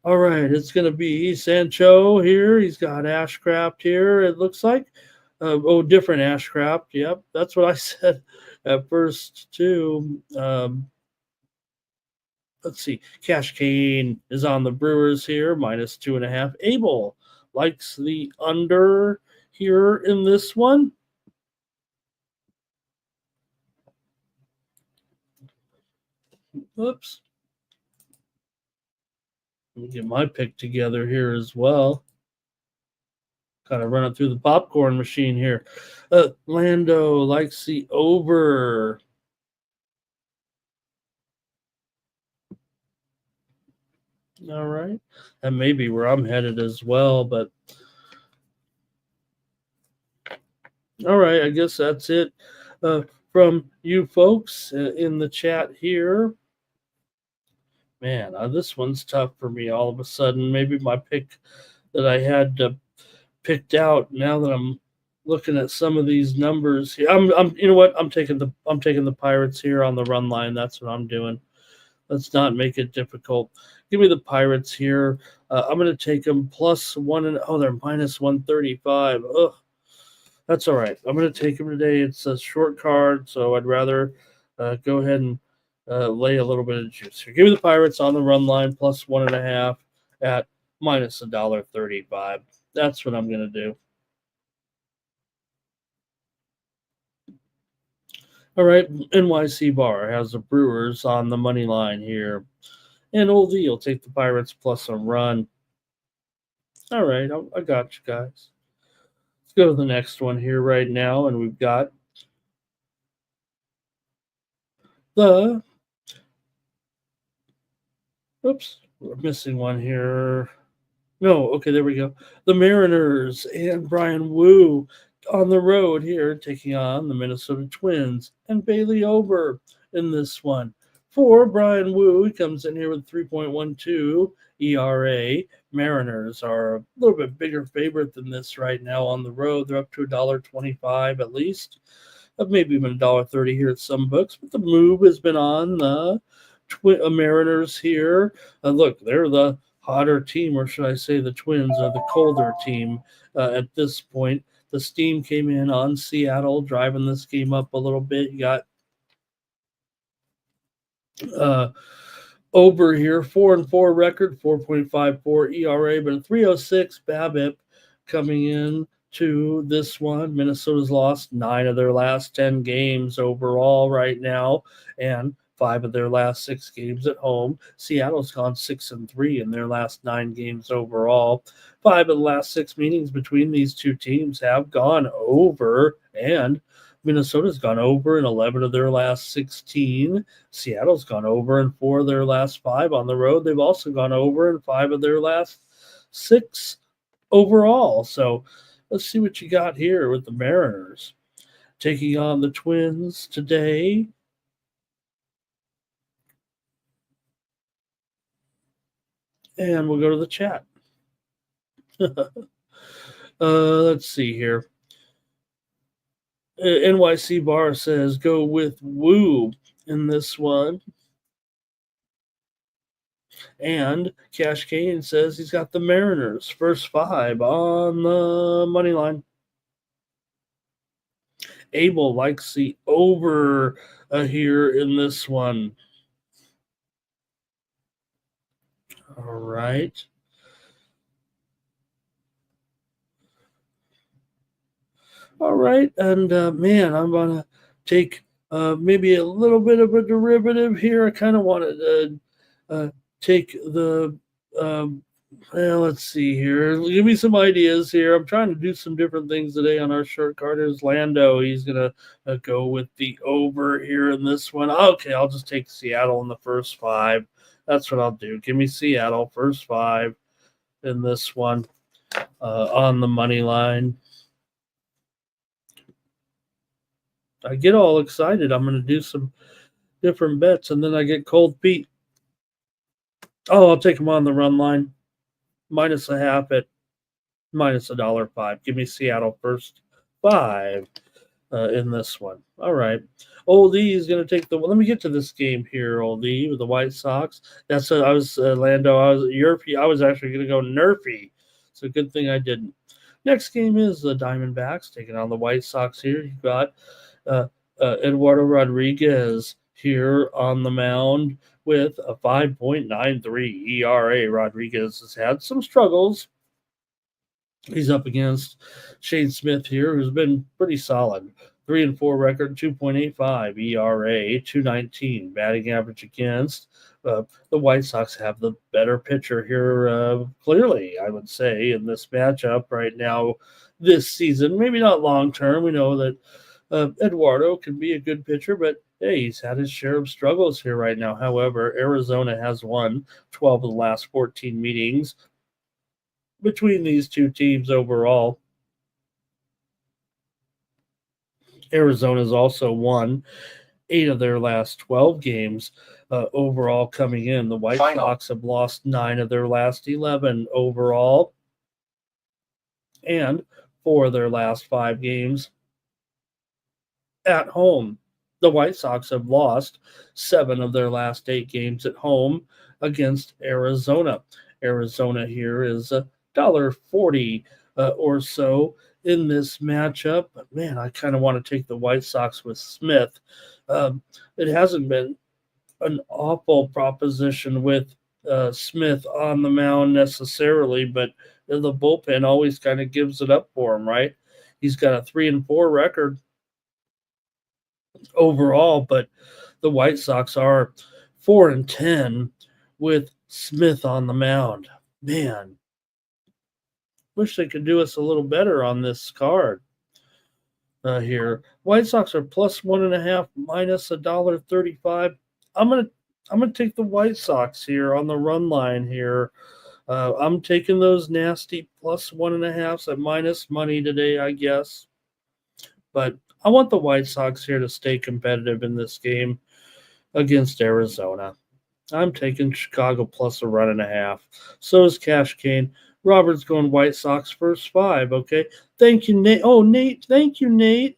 All right, it's going to be Sancho here. He's got Ashcraft here, it looks like. Different Ashcraft. Yep, that's what I said at first, too. Let's see. Cash Kane is on the Brewers here, -2.5. Abel likes the under here in this one. Oops. Let me get my pick together here as well. Kind of run it through the popcorn machine here. Lando likes the over. All right. That may be where I'm headed as well, but all right, I guess that's it from you folks in the chat here. Man, this one's tough for me all of a sudden. Maybe my pick that I had picked out, now that I'm looking at some of these numbers here. You know what? I'm taking the Pirates here on the run line. That's what I'm doing. Let's not make it difficult. Give me the Pirates here. I'm going to take them +1. They're -135. Ugh. That's all right. I'm going to take them today. It's a short card, so I'd rather go ahead and lay a little bit of juice here. Give me the Pirates on the run line +1.5 at minus $1.35. That's what I'm going to do. All right, NYC Bar has the Brewers on the money line here. And Old E will take the Pirates plus a run. All right, I got you guys. Let's go to the next one here right now, and we've got the oops, we're missing one here. No, okay, there we go. The Mariners and Brian Wu on the road here, taking on the Minnesota Twins and Bailey Ober in this one. For Brian Wu, he comes in here with 3.12 ERA. Mariners are a little bit bigger favorite than this right now on the road. They're up to $1.25 at least. Maybe even $1.30 here at some books, but the move has been on the Mariners here. Look, they're the hotter team, or should I say the Twins are the colder team at this point. The steam came in on Seattle, driving this game up a little bit. You got Ober here, 4-4 record, 4.54 ERA, but a 3.06 BABIP coming in to this one. Minnesota's lost 9 of their last 10 games overall right now, and 5 of their last 6 games at home. Seattle's gone 6-3 in their last 9 games overall. 5 of the last 6 meetings between these two teams have gone over, and Minnesota's gone over in 11 of their last 16. Seattle's gone over in 4 of their last 5 on the road. They've also gone over in 5 of their last 6 overall. So let's see what you got here with the Mariners taking on the Twins today. And we'll go to the chat. Let's see here. NYC Bar says go with Woo in this one. And Cash Kane says he's got the Mariners first 5 on the money line. Abel likes the over here in this one. All right. All right, and man, I'm going to take maybe a little bit of a derivative here. I kind of want to take the, let's see here. Give me some ideas here. I'm trying to do some different things today on our short card. There's Lando. He's going to go with the over here in this one. Okay, I'll just take Seattle in the first 5. That's what I'll do. Give me Seattle first 5 in this one on the money line. I get all excited. I'm going to do some different bets, and then I get cold feet. Oh, I'll take them on the run line. Minus a half at minus $1.05. Give me Seattle first 5 in this one. All right. Old E is going to take the. Let me get to this game here, Old E, with the White Sox. That's I was Lando. I was Yerpy. I was actually going to go Nerfy. It's a good thing I didn't. Next game is the Diamondbacks taking on the White Sox here. You've got Eduardo Rodriguez here on the mound with a 5.93 ERA. Rodriguez has had some struggles. He's up against Shane Smith here, who's been pretty solid. 3-4 record, 2.85 ERA, 2.19 batting average against. The White Sox have the better pitcher here, clearly, I would say, in this matchup right now this season. Maybe not long term. We know that Eduardo can be a good pitcher, but hey, he's had his share of struggles here right now. However, Arizona has won 12 of the last 14 meetings between these two teams overall. Arizona's also won 8 of their last 12 games overall coming in. The White Sox have lost 9 of their last 11 overall, and 4 of their last 5 games at home. The White Sox have lost 7 of their last 8 games at home against Arizona. Arizona here is $1.40 or so in this matchup. But man, I kind of want to take the White Sox with Smith. It hasn't been an awful proposition with Smith on the mound necessarily, but the bullpen always kind of gives it up for him, right? He's got a 3-4 record overall, but the White Sox are 4-10 with Smith on the mound. Man, wish they could do us a little better on this card here. White Sox are plus 1.5, minus $1.35. I'm gonna take the White Sox here on the run line here. I'm taking those nasty plus 1.5s at minus money today, I guess. But I want the White Sox here to stay competitive in this game against Arizona. I'm taking Chicago plus a 1.5. So is Cash Kane. Robert's going White Sox first 5. Okay. Thank you, Nate. Oh, Nate. Thank you, Nate.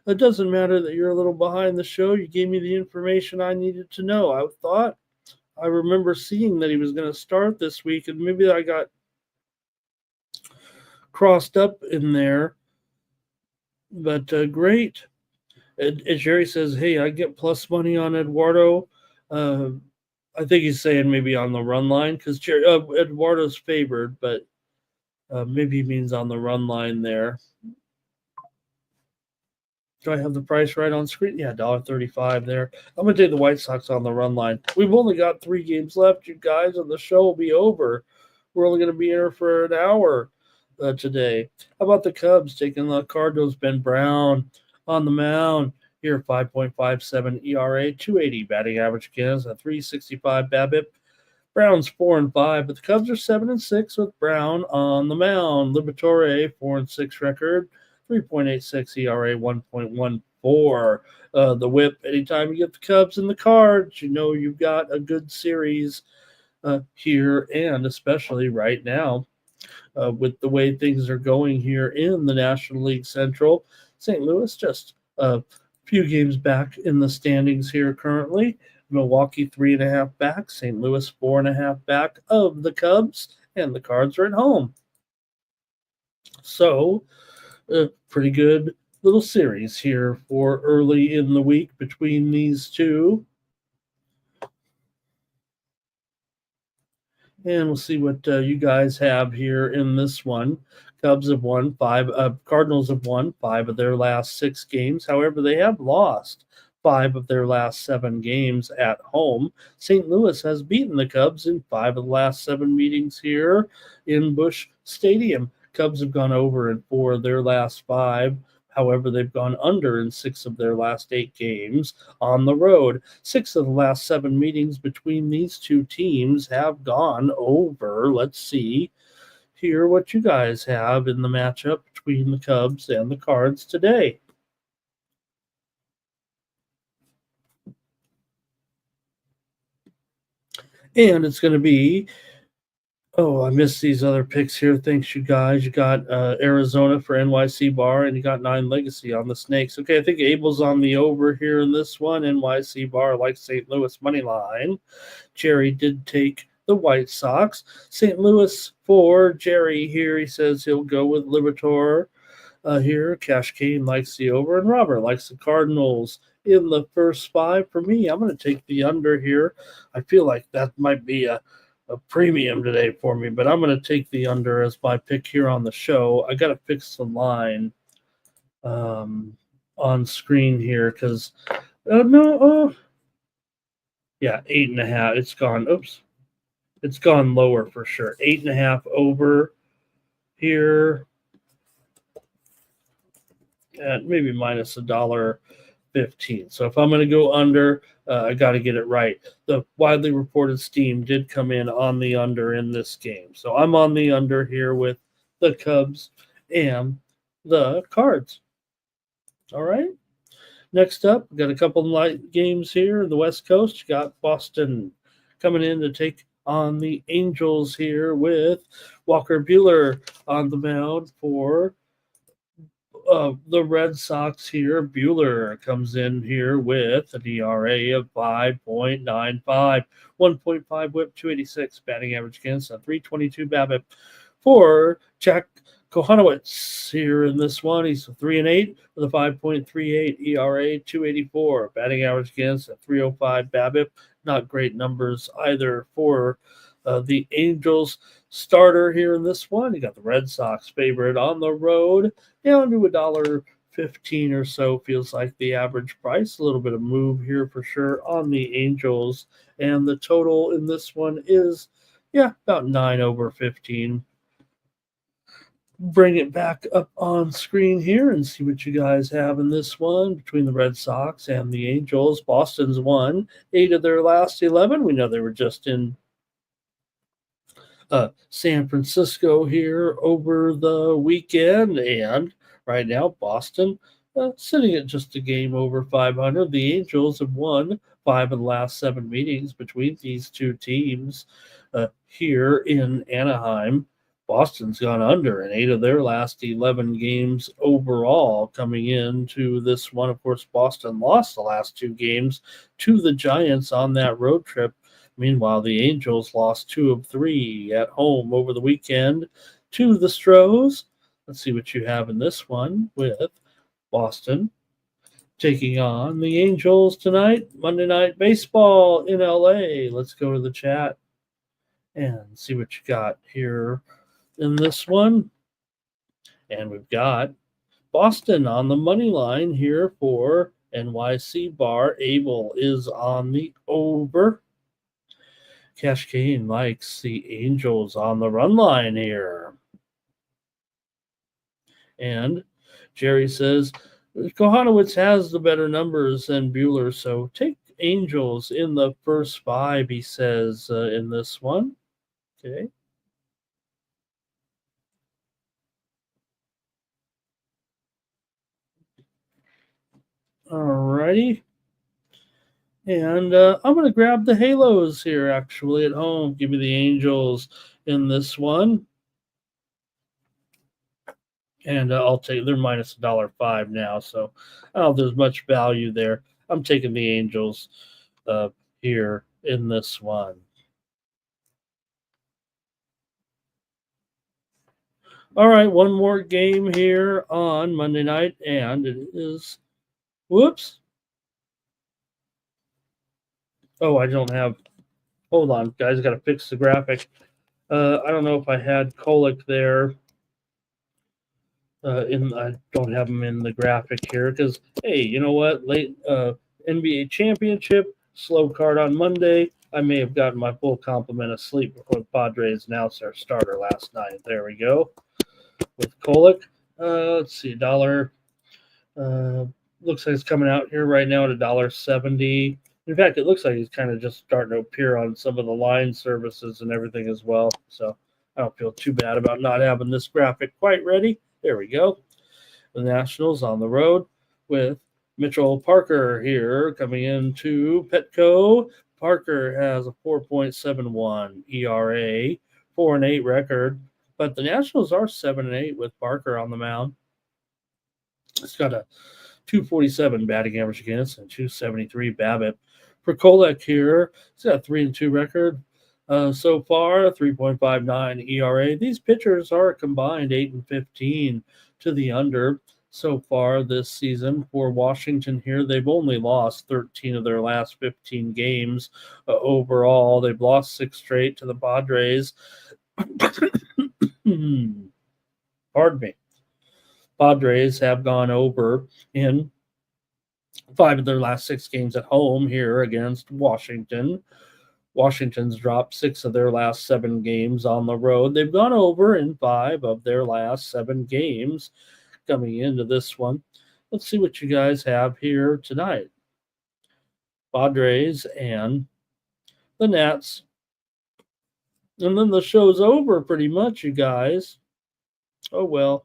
It doesn't matter that you're a little behind the show. You gave me the information I needed to know. I remember seeing that he was going to start this week, and maybe I got crossed up in there. But great. And Jerry says, hey, I get plus money on Eduardo. I think he's saying maybe on the run line because Eduardo's favored, but maybe he means on the run line there. Do I have the price right on screen? Yeah, $1.35 there. I'm going to take the White Sox on the run line. We've only got 3 games left, you guys, and the show will be over. We're only going to be here for an hour today. How about the Cubs taking the Cardinals? Ben Brown on the mound. Here, 5.57 ERA, 280 batting average against a 365 BABIP. Brown's 4-5, but the Cubs are 7-6 with Brown on the mound. Liberatore 4-6 record, 3.86 ERA, 1.14. The whip. Anytime you get the Cubs in the cards, you know you've got a good series here, and especially right now with the way things are going here in the National League Central. St. Louis just few games back in the standings here currently. Milwaukee 3.5 back, St. Louis 4.5 back of the Cubs, and the Cards are at home. So, pretty good little series here for early in the week between these two. And we'll see what you guys have here in this one. Cubs have won 5. Cardinals have won 5 of their last 6 games. However, they have lost 5 of their last 7 games at home. St. Louis has beaten the Cubs in 5 of the last 7 meetings here in Busch Stadium. Cubs have gone over in 4 of their last 5. However, they've gone under in 6 of their last 8 games on the road. 6 of the last 7 meetings between these two teams have gone over. Let's see here what you guys have in the matchup between the Cubs and the Cards today. And it's going to be, I missed these other picks here. Thanks, you guys. You got Arizona for NYC Bar, and you got 9 Legacy on the Snakes. Okay, I think Abel's on the over here in this one. NYC Bar like St. Louis money line. Jerry did take the White Sox. St. Louis for Jerry here. He says he'll go with Liberatore here. Cash Kane likes the over, and Robert likes the Cardinals in the first 5. For me, I'm going to take the under here. I feel like that might be a premium today for me, but I'm going to take the under as my pick here on the show. I got to fix the line on screen here because yeah, 8.5. It's gone. Oops, it's gone lower for sure. 8.5 over here at maybe minus $1.15. So if I'm going to go under, I got to get it right. The widely reported steam did come in on the under in this game. So I'm on the under here with the Cubs and the Cards. All right. Next up, we got a couple light games here in the West Coast. You got Boston coming in to take on the Angels here with Walker Buehler on the mound for the Red Sox here. Buehler comes in here with an ERA of 5.95, 1.5 whip, 286 batting average against a 322 BABIP. For Jack Kohanowitz here in this one. He's 3-8 with a 5.38 ERA, 284 batting average against, a 305 BABIP. Not great numbers either for the Angels starter here in this one. You got the Red Sox favorite on the road down to $1.15 or so. Feels like the average price. A little bit of move here for sure on the Angels, and the total in this one is about 9/15. Bring it back up on screen here and see what you guys have in this one between the Red Sox and the Angels. Boston's won 8 of their last 11. We know they were just in San Francisco here over the weekend, and right now Boston sitting at just a game over 500. The Angels have won 5 of the last 7 meetings between these two teams here in Anaheim. Boston's gone under in 8 of their last 11 games overall coming into this one. Of course, Boston lost the last 2 games to the Giants on that road trip. Meanwhile, the Angels lost 2 of 3 at home over the weekend to the Stros. Let's see what you have in this one with Boston taking on the Angels tonight. Monday Night Baseball in LA. Let's go to the chat and see what you got here in this one. And we've got Boston on the money line here for NYC Bar. Abel is on the over. Cash Kane likes the Angels on the run line here. And Jerry says Kohanowitz has the better numbers than Buehler, so take Angels in the first 5, he says, in this one. Okay. Alrighty. And I'm going to grab the Halos here, actually, at home. Give me the Angels in this one. And I'll take, they're minus $1.05 now, so I don't know if there's much value there. I'm taking the Angels here in this one. All right, one more game here on Monday night, and it is, whoops. Oh, I don't have, hold on, guys, got to fix the graphic. I don't know if I had Kolek there. I don't have them in the graphic here because, hey, you know what? Late NBA championship, slow card on Monday. I may have gotten my full complement of sleep before the Padres announced their starter last night. There we go. With Kolek. Let's see, dollar. Looks like it's coming out here right now at $1.70. In fact, it looks like he's kind of just starting to appear on some of the line services and everything as well. So I don't feel too bad about not having this graphic quite ready. There we go. The Nationals on the road with Mitchell Parker here coming into Petco. Parker has a 4.71 ERA, 4-8 record, but the Nationals are 7-8 with Parker on the mound. It's got a 247 batting average against and 273 BABIP. For Kolek here, he's got a 3-2 record. So far, 3.59 ERA. These pitchers are combined 8-15 to the under so far this season. For Washington here, they've only lost 13 of their last 15 games overall. They've lost 6 straight to the Padres. Pardon me. Padres have gone over in 5 of their last 6 games at home here against Washington. Washington's dropped 6 of their last 7 games on the road. They've gone over in 5 of their last 7 games coming into this one. Let's see what you guys have here tonight. Padres and the Nats. And then the show's over pretty much, you guys. Oh, well.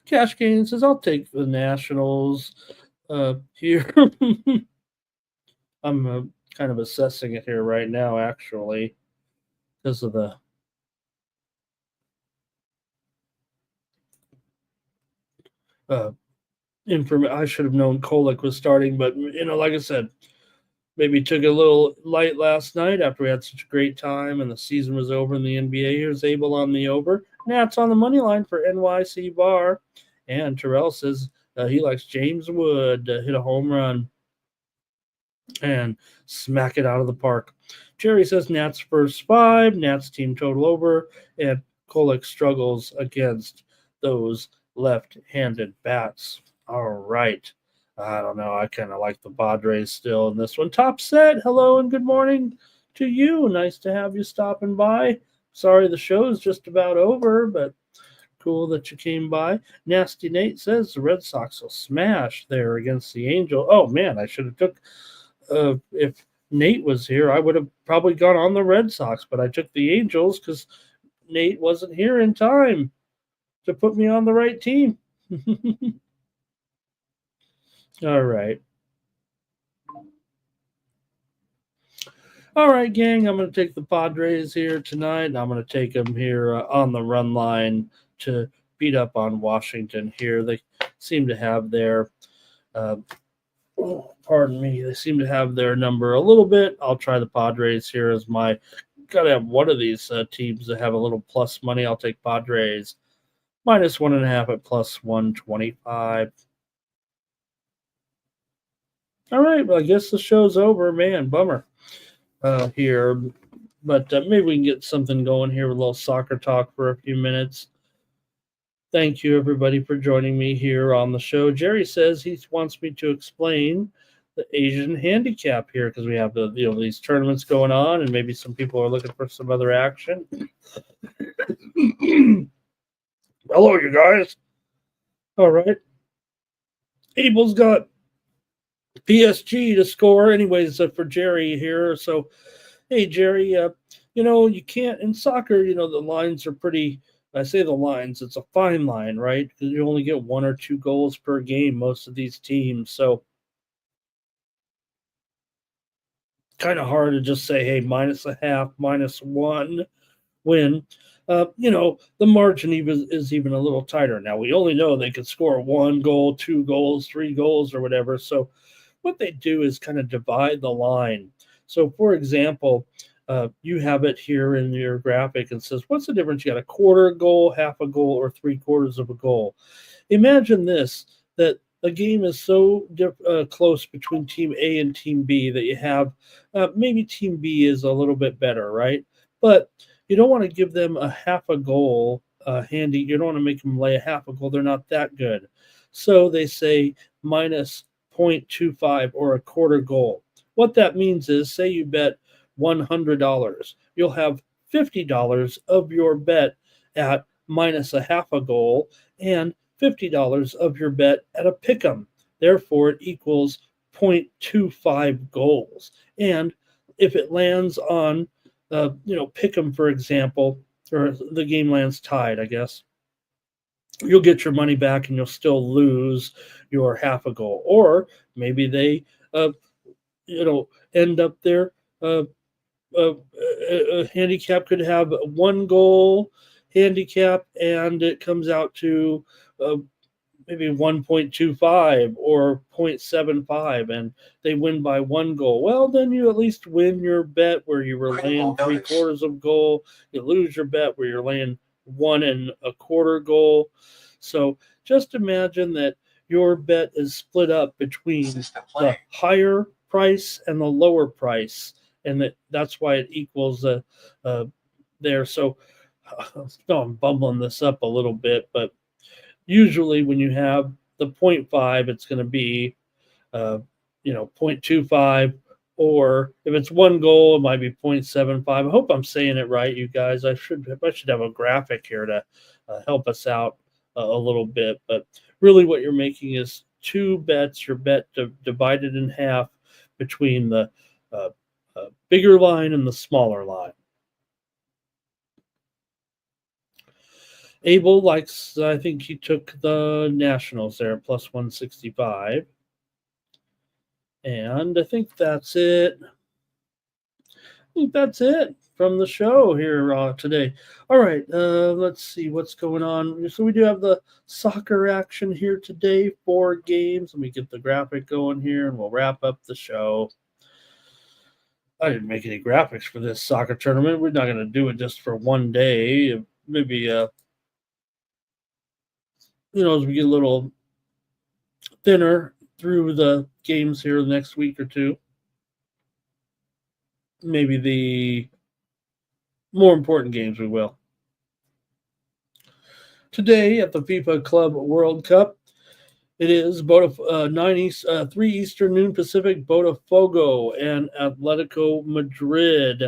Cash Game says, I'll take the Nationals here. I'm kind of assessing it here right now, actually, because of the information. I should have known Kolek was starting, but, like I said, maybe took it a little light last night after we had such a great time and the season was over in the NBA. Here's Abel on the over. Nats on the money line for NYC Bar. And Terrell says he likes James Wood to hit a home run and smack it out of the park. Jerry says Nats first 5, Nats team total over, and Kolek struggles against those left-handed bats. All right. I don't know. I kind of like the Padres still in this one. Top set. Hello and good morning to you. Nice to have you stopping by. Sorry the show is just about over, but cool that you came by. Nasty Nate says the Red Sox will smash there against the Angel. Oh man, I should have took if Nate was here, I would have probably gone on the Red Sox, but I took the Angels because Nate wasn't here in time to put me on the right team. All right. All right, gang. I'm going to take the Padres here tonight, and I'm going to take them here on the run line to beat up on Washington here. They seem to have their pardon me, they seem to have their number a little bit. I'll try the Padres here as my got to have one of these teams that have a little plus money. I'll take Padres minus 1.5 at plus 125. All right, well, I guess the show's over. Man, bummer here. But maybe we can get something going here with a little soccer talk for a few minutes. Thank you, everybody, for joining me here on the show. Jerry says he wants me to explain the Asian handicap here because we have these tournaments going on, and maybe some people are looking for some other action. Hello, you guys. All right. Abel's got PSG to score, anyways, for Jerry here. So, hey, Jerry, you can't in soccer. The lines are pretty. I say the lines, it's a fine line, right? Because you only get 1 or 2 goals per game, most of these teams. So kind of hard to just say, hey, -0.5, -1 win. The margin is even a little tighter. Now, we only know they could score 1 goal, 2 goals, 3 goals, or whatever. So what they do is kind of divide the line. So, for example, you have it here in your graphic and says, what's the difference? You got a quarter goal, half a goal, or 3/4 of a goal. Imagine this, that a game is so close between team A and team B that you have maybe team B is a little bit better, right? But you don't want to give them a half a goal handy. You don't want to make them lay a half a goal. They're not that good. So they say minus 0.25 or a quarter goal. What that means is, say you bet $100. You'll have $50 of your bet at minus a half a goal and $50 of your bet at a pick'em. Therefore, it equals 0.25 goals. And if it lands on, pick'em, for example, or the game lands tied, I guess, you'll get your money back and you'll still lose your half a goal. Or maybe they, end up there. A handicap could have 1 goal handicap, and it comes out to maybe 1.25 or 0.75, and they win by 1 goal. Well, then you at least win your bet where you were laying 3/4 of goal. You lose your bet where you're laying 1.25 goal. So just imagine that your bet is split up between the higher price and the lower price, and that's why it equals there. So I'm bumbling this up a little bit, but usually when you have the 0.5, it's going to be 0.25, or if it's 1 goal, it might be 0.75. I hope I'm saying it right, you guys. I should have a graphic here to help us out a little bit, but really what you're making is 2 bets. Your bet divided in half between the bigger line and the smaller line. Abel likes, I think he took the Nationals there, plus 165. And I think that's it. From the show here today. All right, let's see what's going on. So we do have the soccer action here today, 4 games. Let me get the graphic going here, and we'll wrap up the show. I didn't make any graphics for this soccer tournament. We're not going to do it just for one day. Maybe, as we get a little thinner through the games here the next week or two, maybe the more important games we will. Today at the FIFA Club World Cup, it is 3 Eastern, noon Pacific, Botafogo and Atletico Madrid,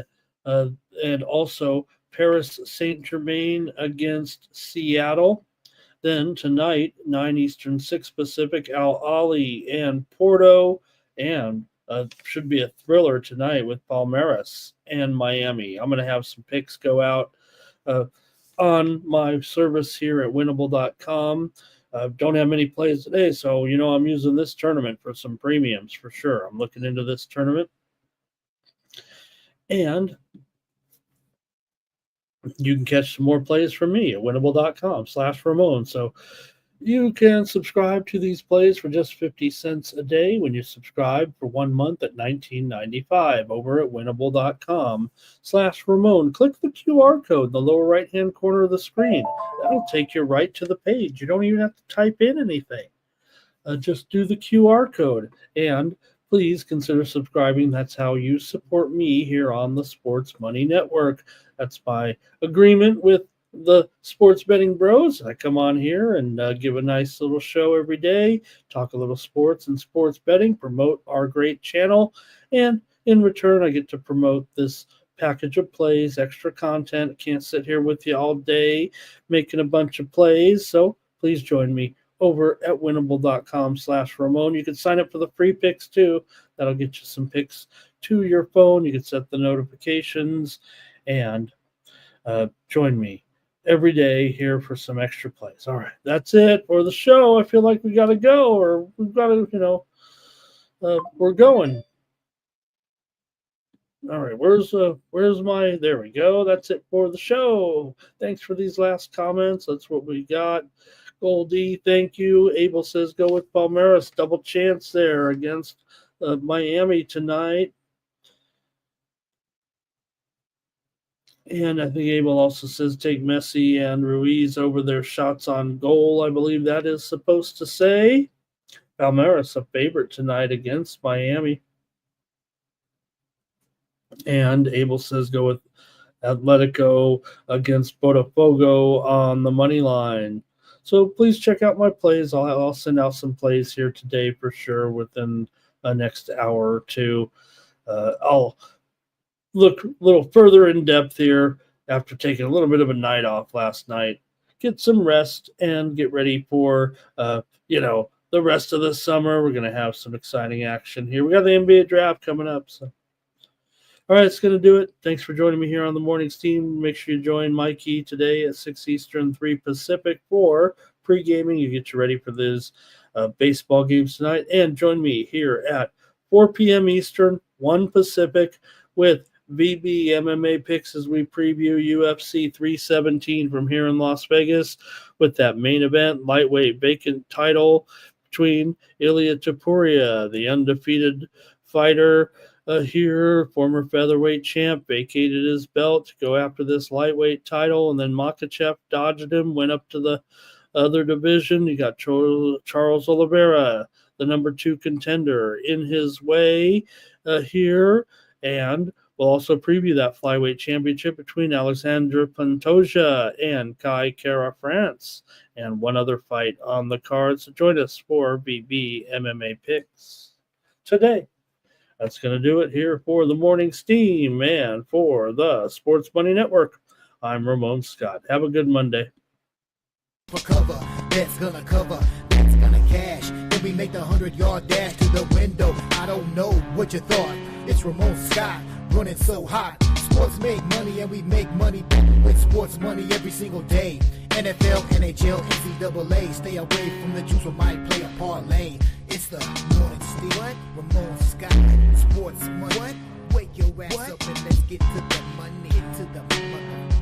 and also Paris Saint-Germain against Seattle. Then tonight, 9 Eastern, 6 Pacific, Al Ahly and Porto, and should be a thriller tonight with Palmeiras and Miami. I'm going to have some picks go out on my service here at winnable.com. Don't have many plays today, so I'm using this tournament for some premiums for sure. I'm looking into this tournament. And you can catch some more plays from me at winnable.com/Ramon. So you can subscribe to these plays for just 50 cents a day when you subscribe for 1 month at $19.95 over at winnable.com/Ramon. Click the QR code in the lower right-hand corner of the screen. That'll take you right to the page. You don't even have to type in anything. Just do the QR code. And please consider subscribing. That's how you support me here on the Sports Money Network. That's my agreement with the Sports Betting Bros. I come on here and give a nice little show every day, talk a little sports and sports betting, promote our great channel, and in return, I get to promote this package of plays, extra content. Can't sit here with you all day making a bunch of plays, so please join me over at winnable.com/Ramon. You can sign up for the free picks too. That'll get you some picks to your phone. You can set the notifications and join me every day here for some extra plays. All right, that's it for the show. I feel like we got to go, or we've got to, we're going. All right, where's my, there we go. That's it for the show. Thanks for these last comments. That's what we got. Goldie, thank you. Abel says go with Palmeiras. Double chance there against Miami tonight. And I think Abel also says take Messi and Ruiz over their shots on goal. I believe that is supposed to say. Palmeiras a favorite tonight against Miami. And Abel says go with Atletico against Botafogo on the money line. So please check out my plays. I'll send out some plays here today for sure within the next hour or two. I'll look a little further in depth here after taking a little bit of a night off last night. Get some rest and get ready for, the rest of the summer. We're going to have some exciting action here. We got the NBA draft coming up. So, all right, it's going to do it. Thanks for joining me here on the Mornings Team. Make sure you join Mikey today at 6 Eastern, 3 Pacific for pre-gaming. You get you ready for these baseball games tonight. And join me here at 4 p.m. Eastern, 1 Pacific with VB MMA picks as we preview UFC 317 from here in Las Vegas with that main event, lightweight vacant title between Ilia Topuria, the undefeated fighter here, former featherweight champ, vacated his belt to go after this lightweight title, and then Makhachev dodged him, went up to the other division. You got Charles Oliveira, the number 2 contender, in his way here, and we'll also preview that flyweight championship between Alexandre Pantoja and Kai Kara France, and one other fight on the card. So join us for BB MMA picks today. That's going to do it here for the Morning Steam and for the Sports Money Network. I'm Ramon Scott. Have a good Monday. For cover, that's gonna cover, that's gonna cash. Then we make the 100-yard dash to the window. I don't know what you thought. It's Ramon Scott running so hot. Sports make money and we make money with sports money every single day. NFL, NHL, NCAA. Stay away from the juice, we might play a parlay. It's the Morning Steam. What? Ramon Scott. Sports money. What? Wake your ass up and let's get to the money. Get to the money.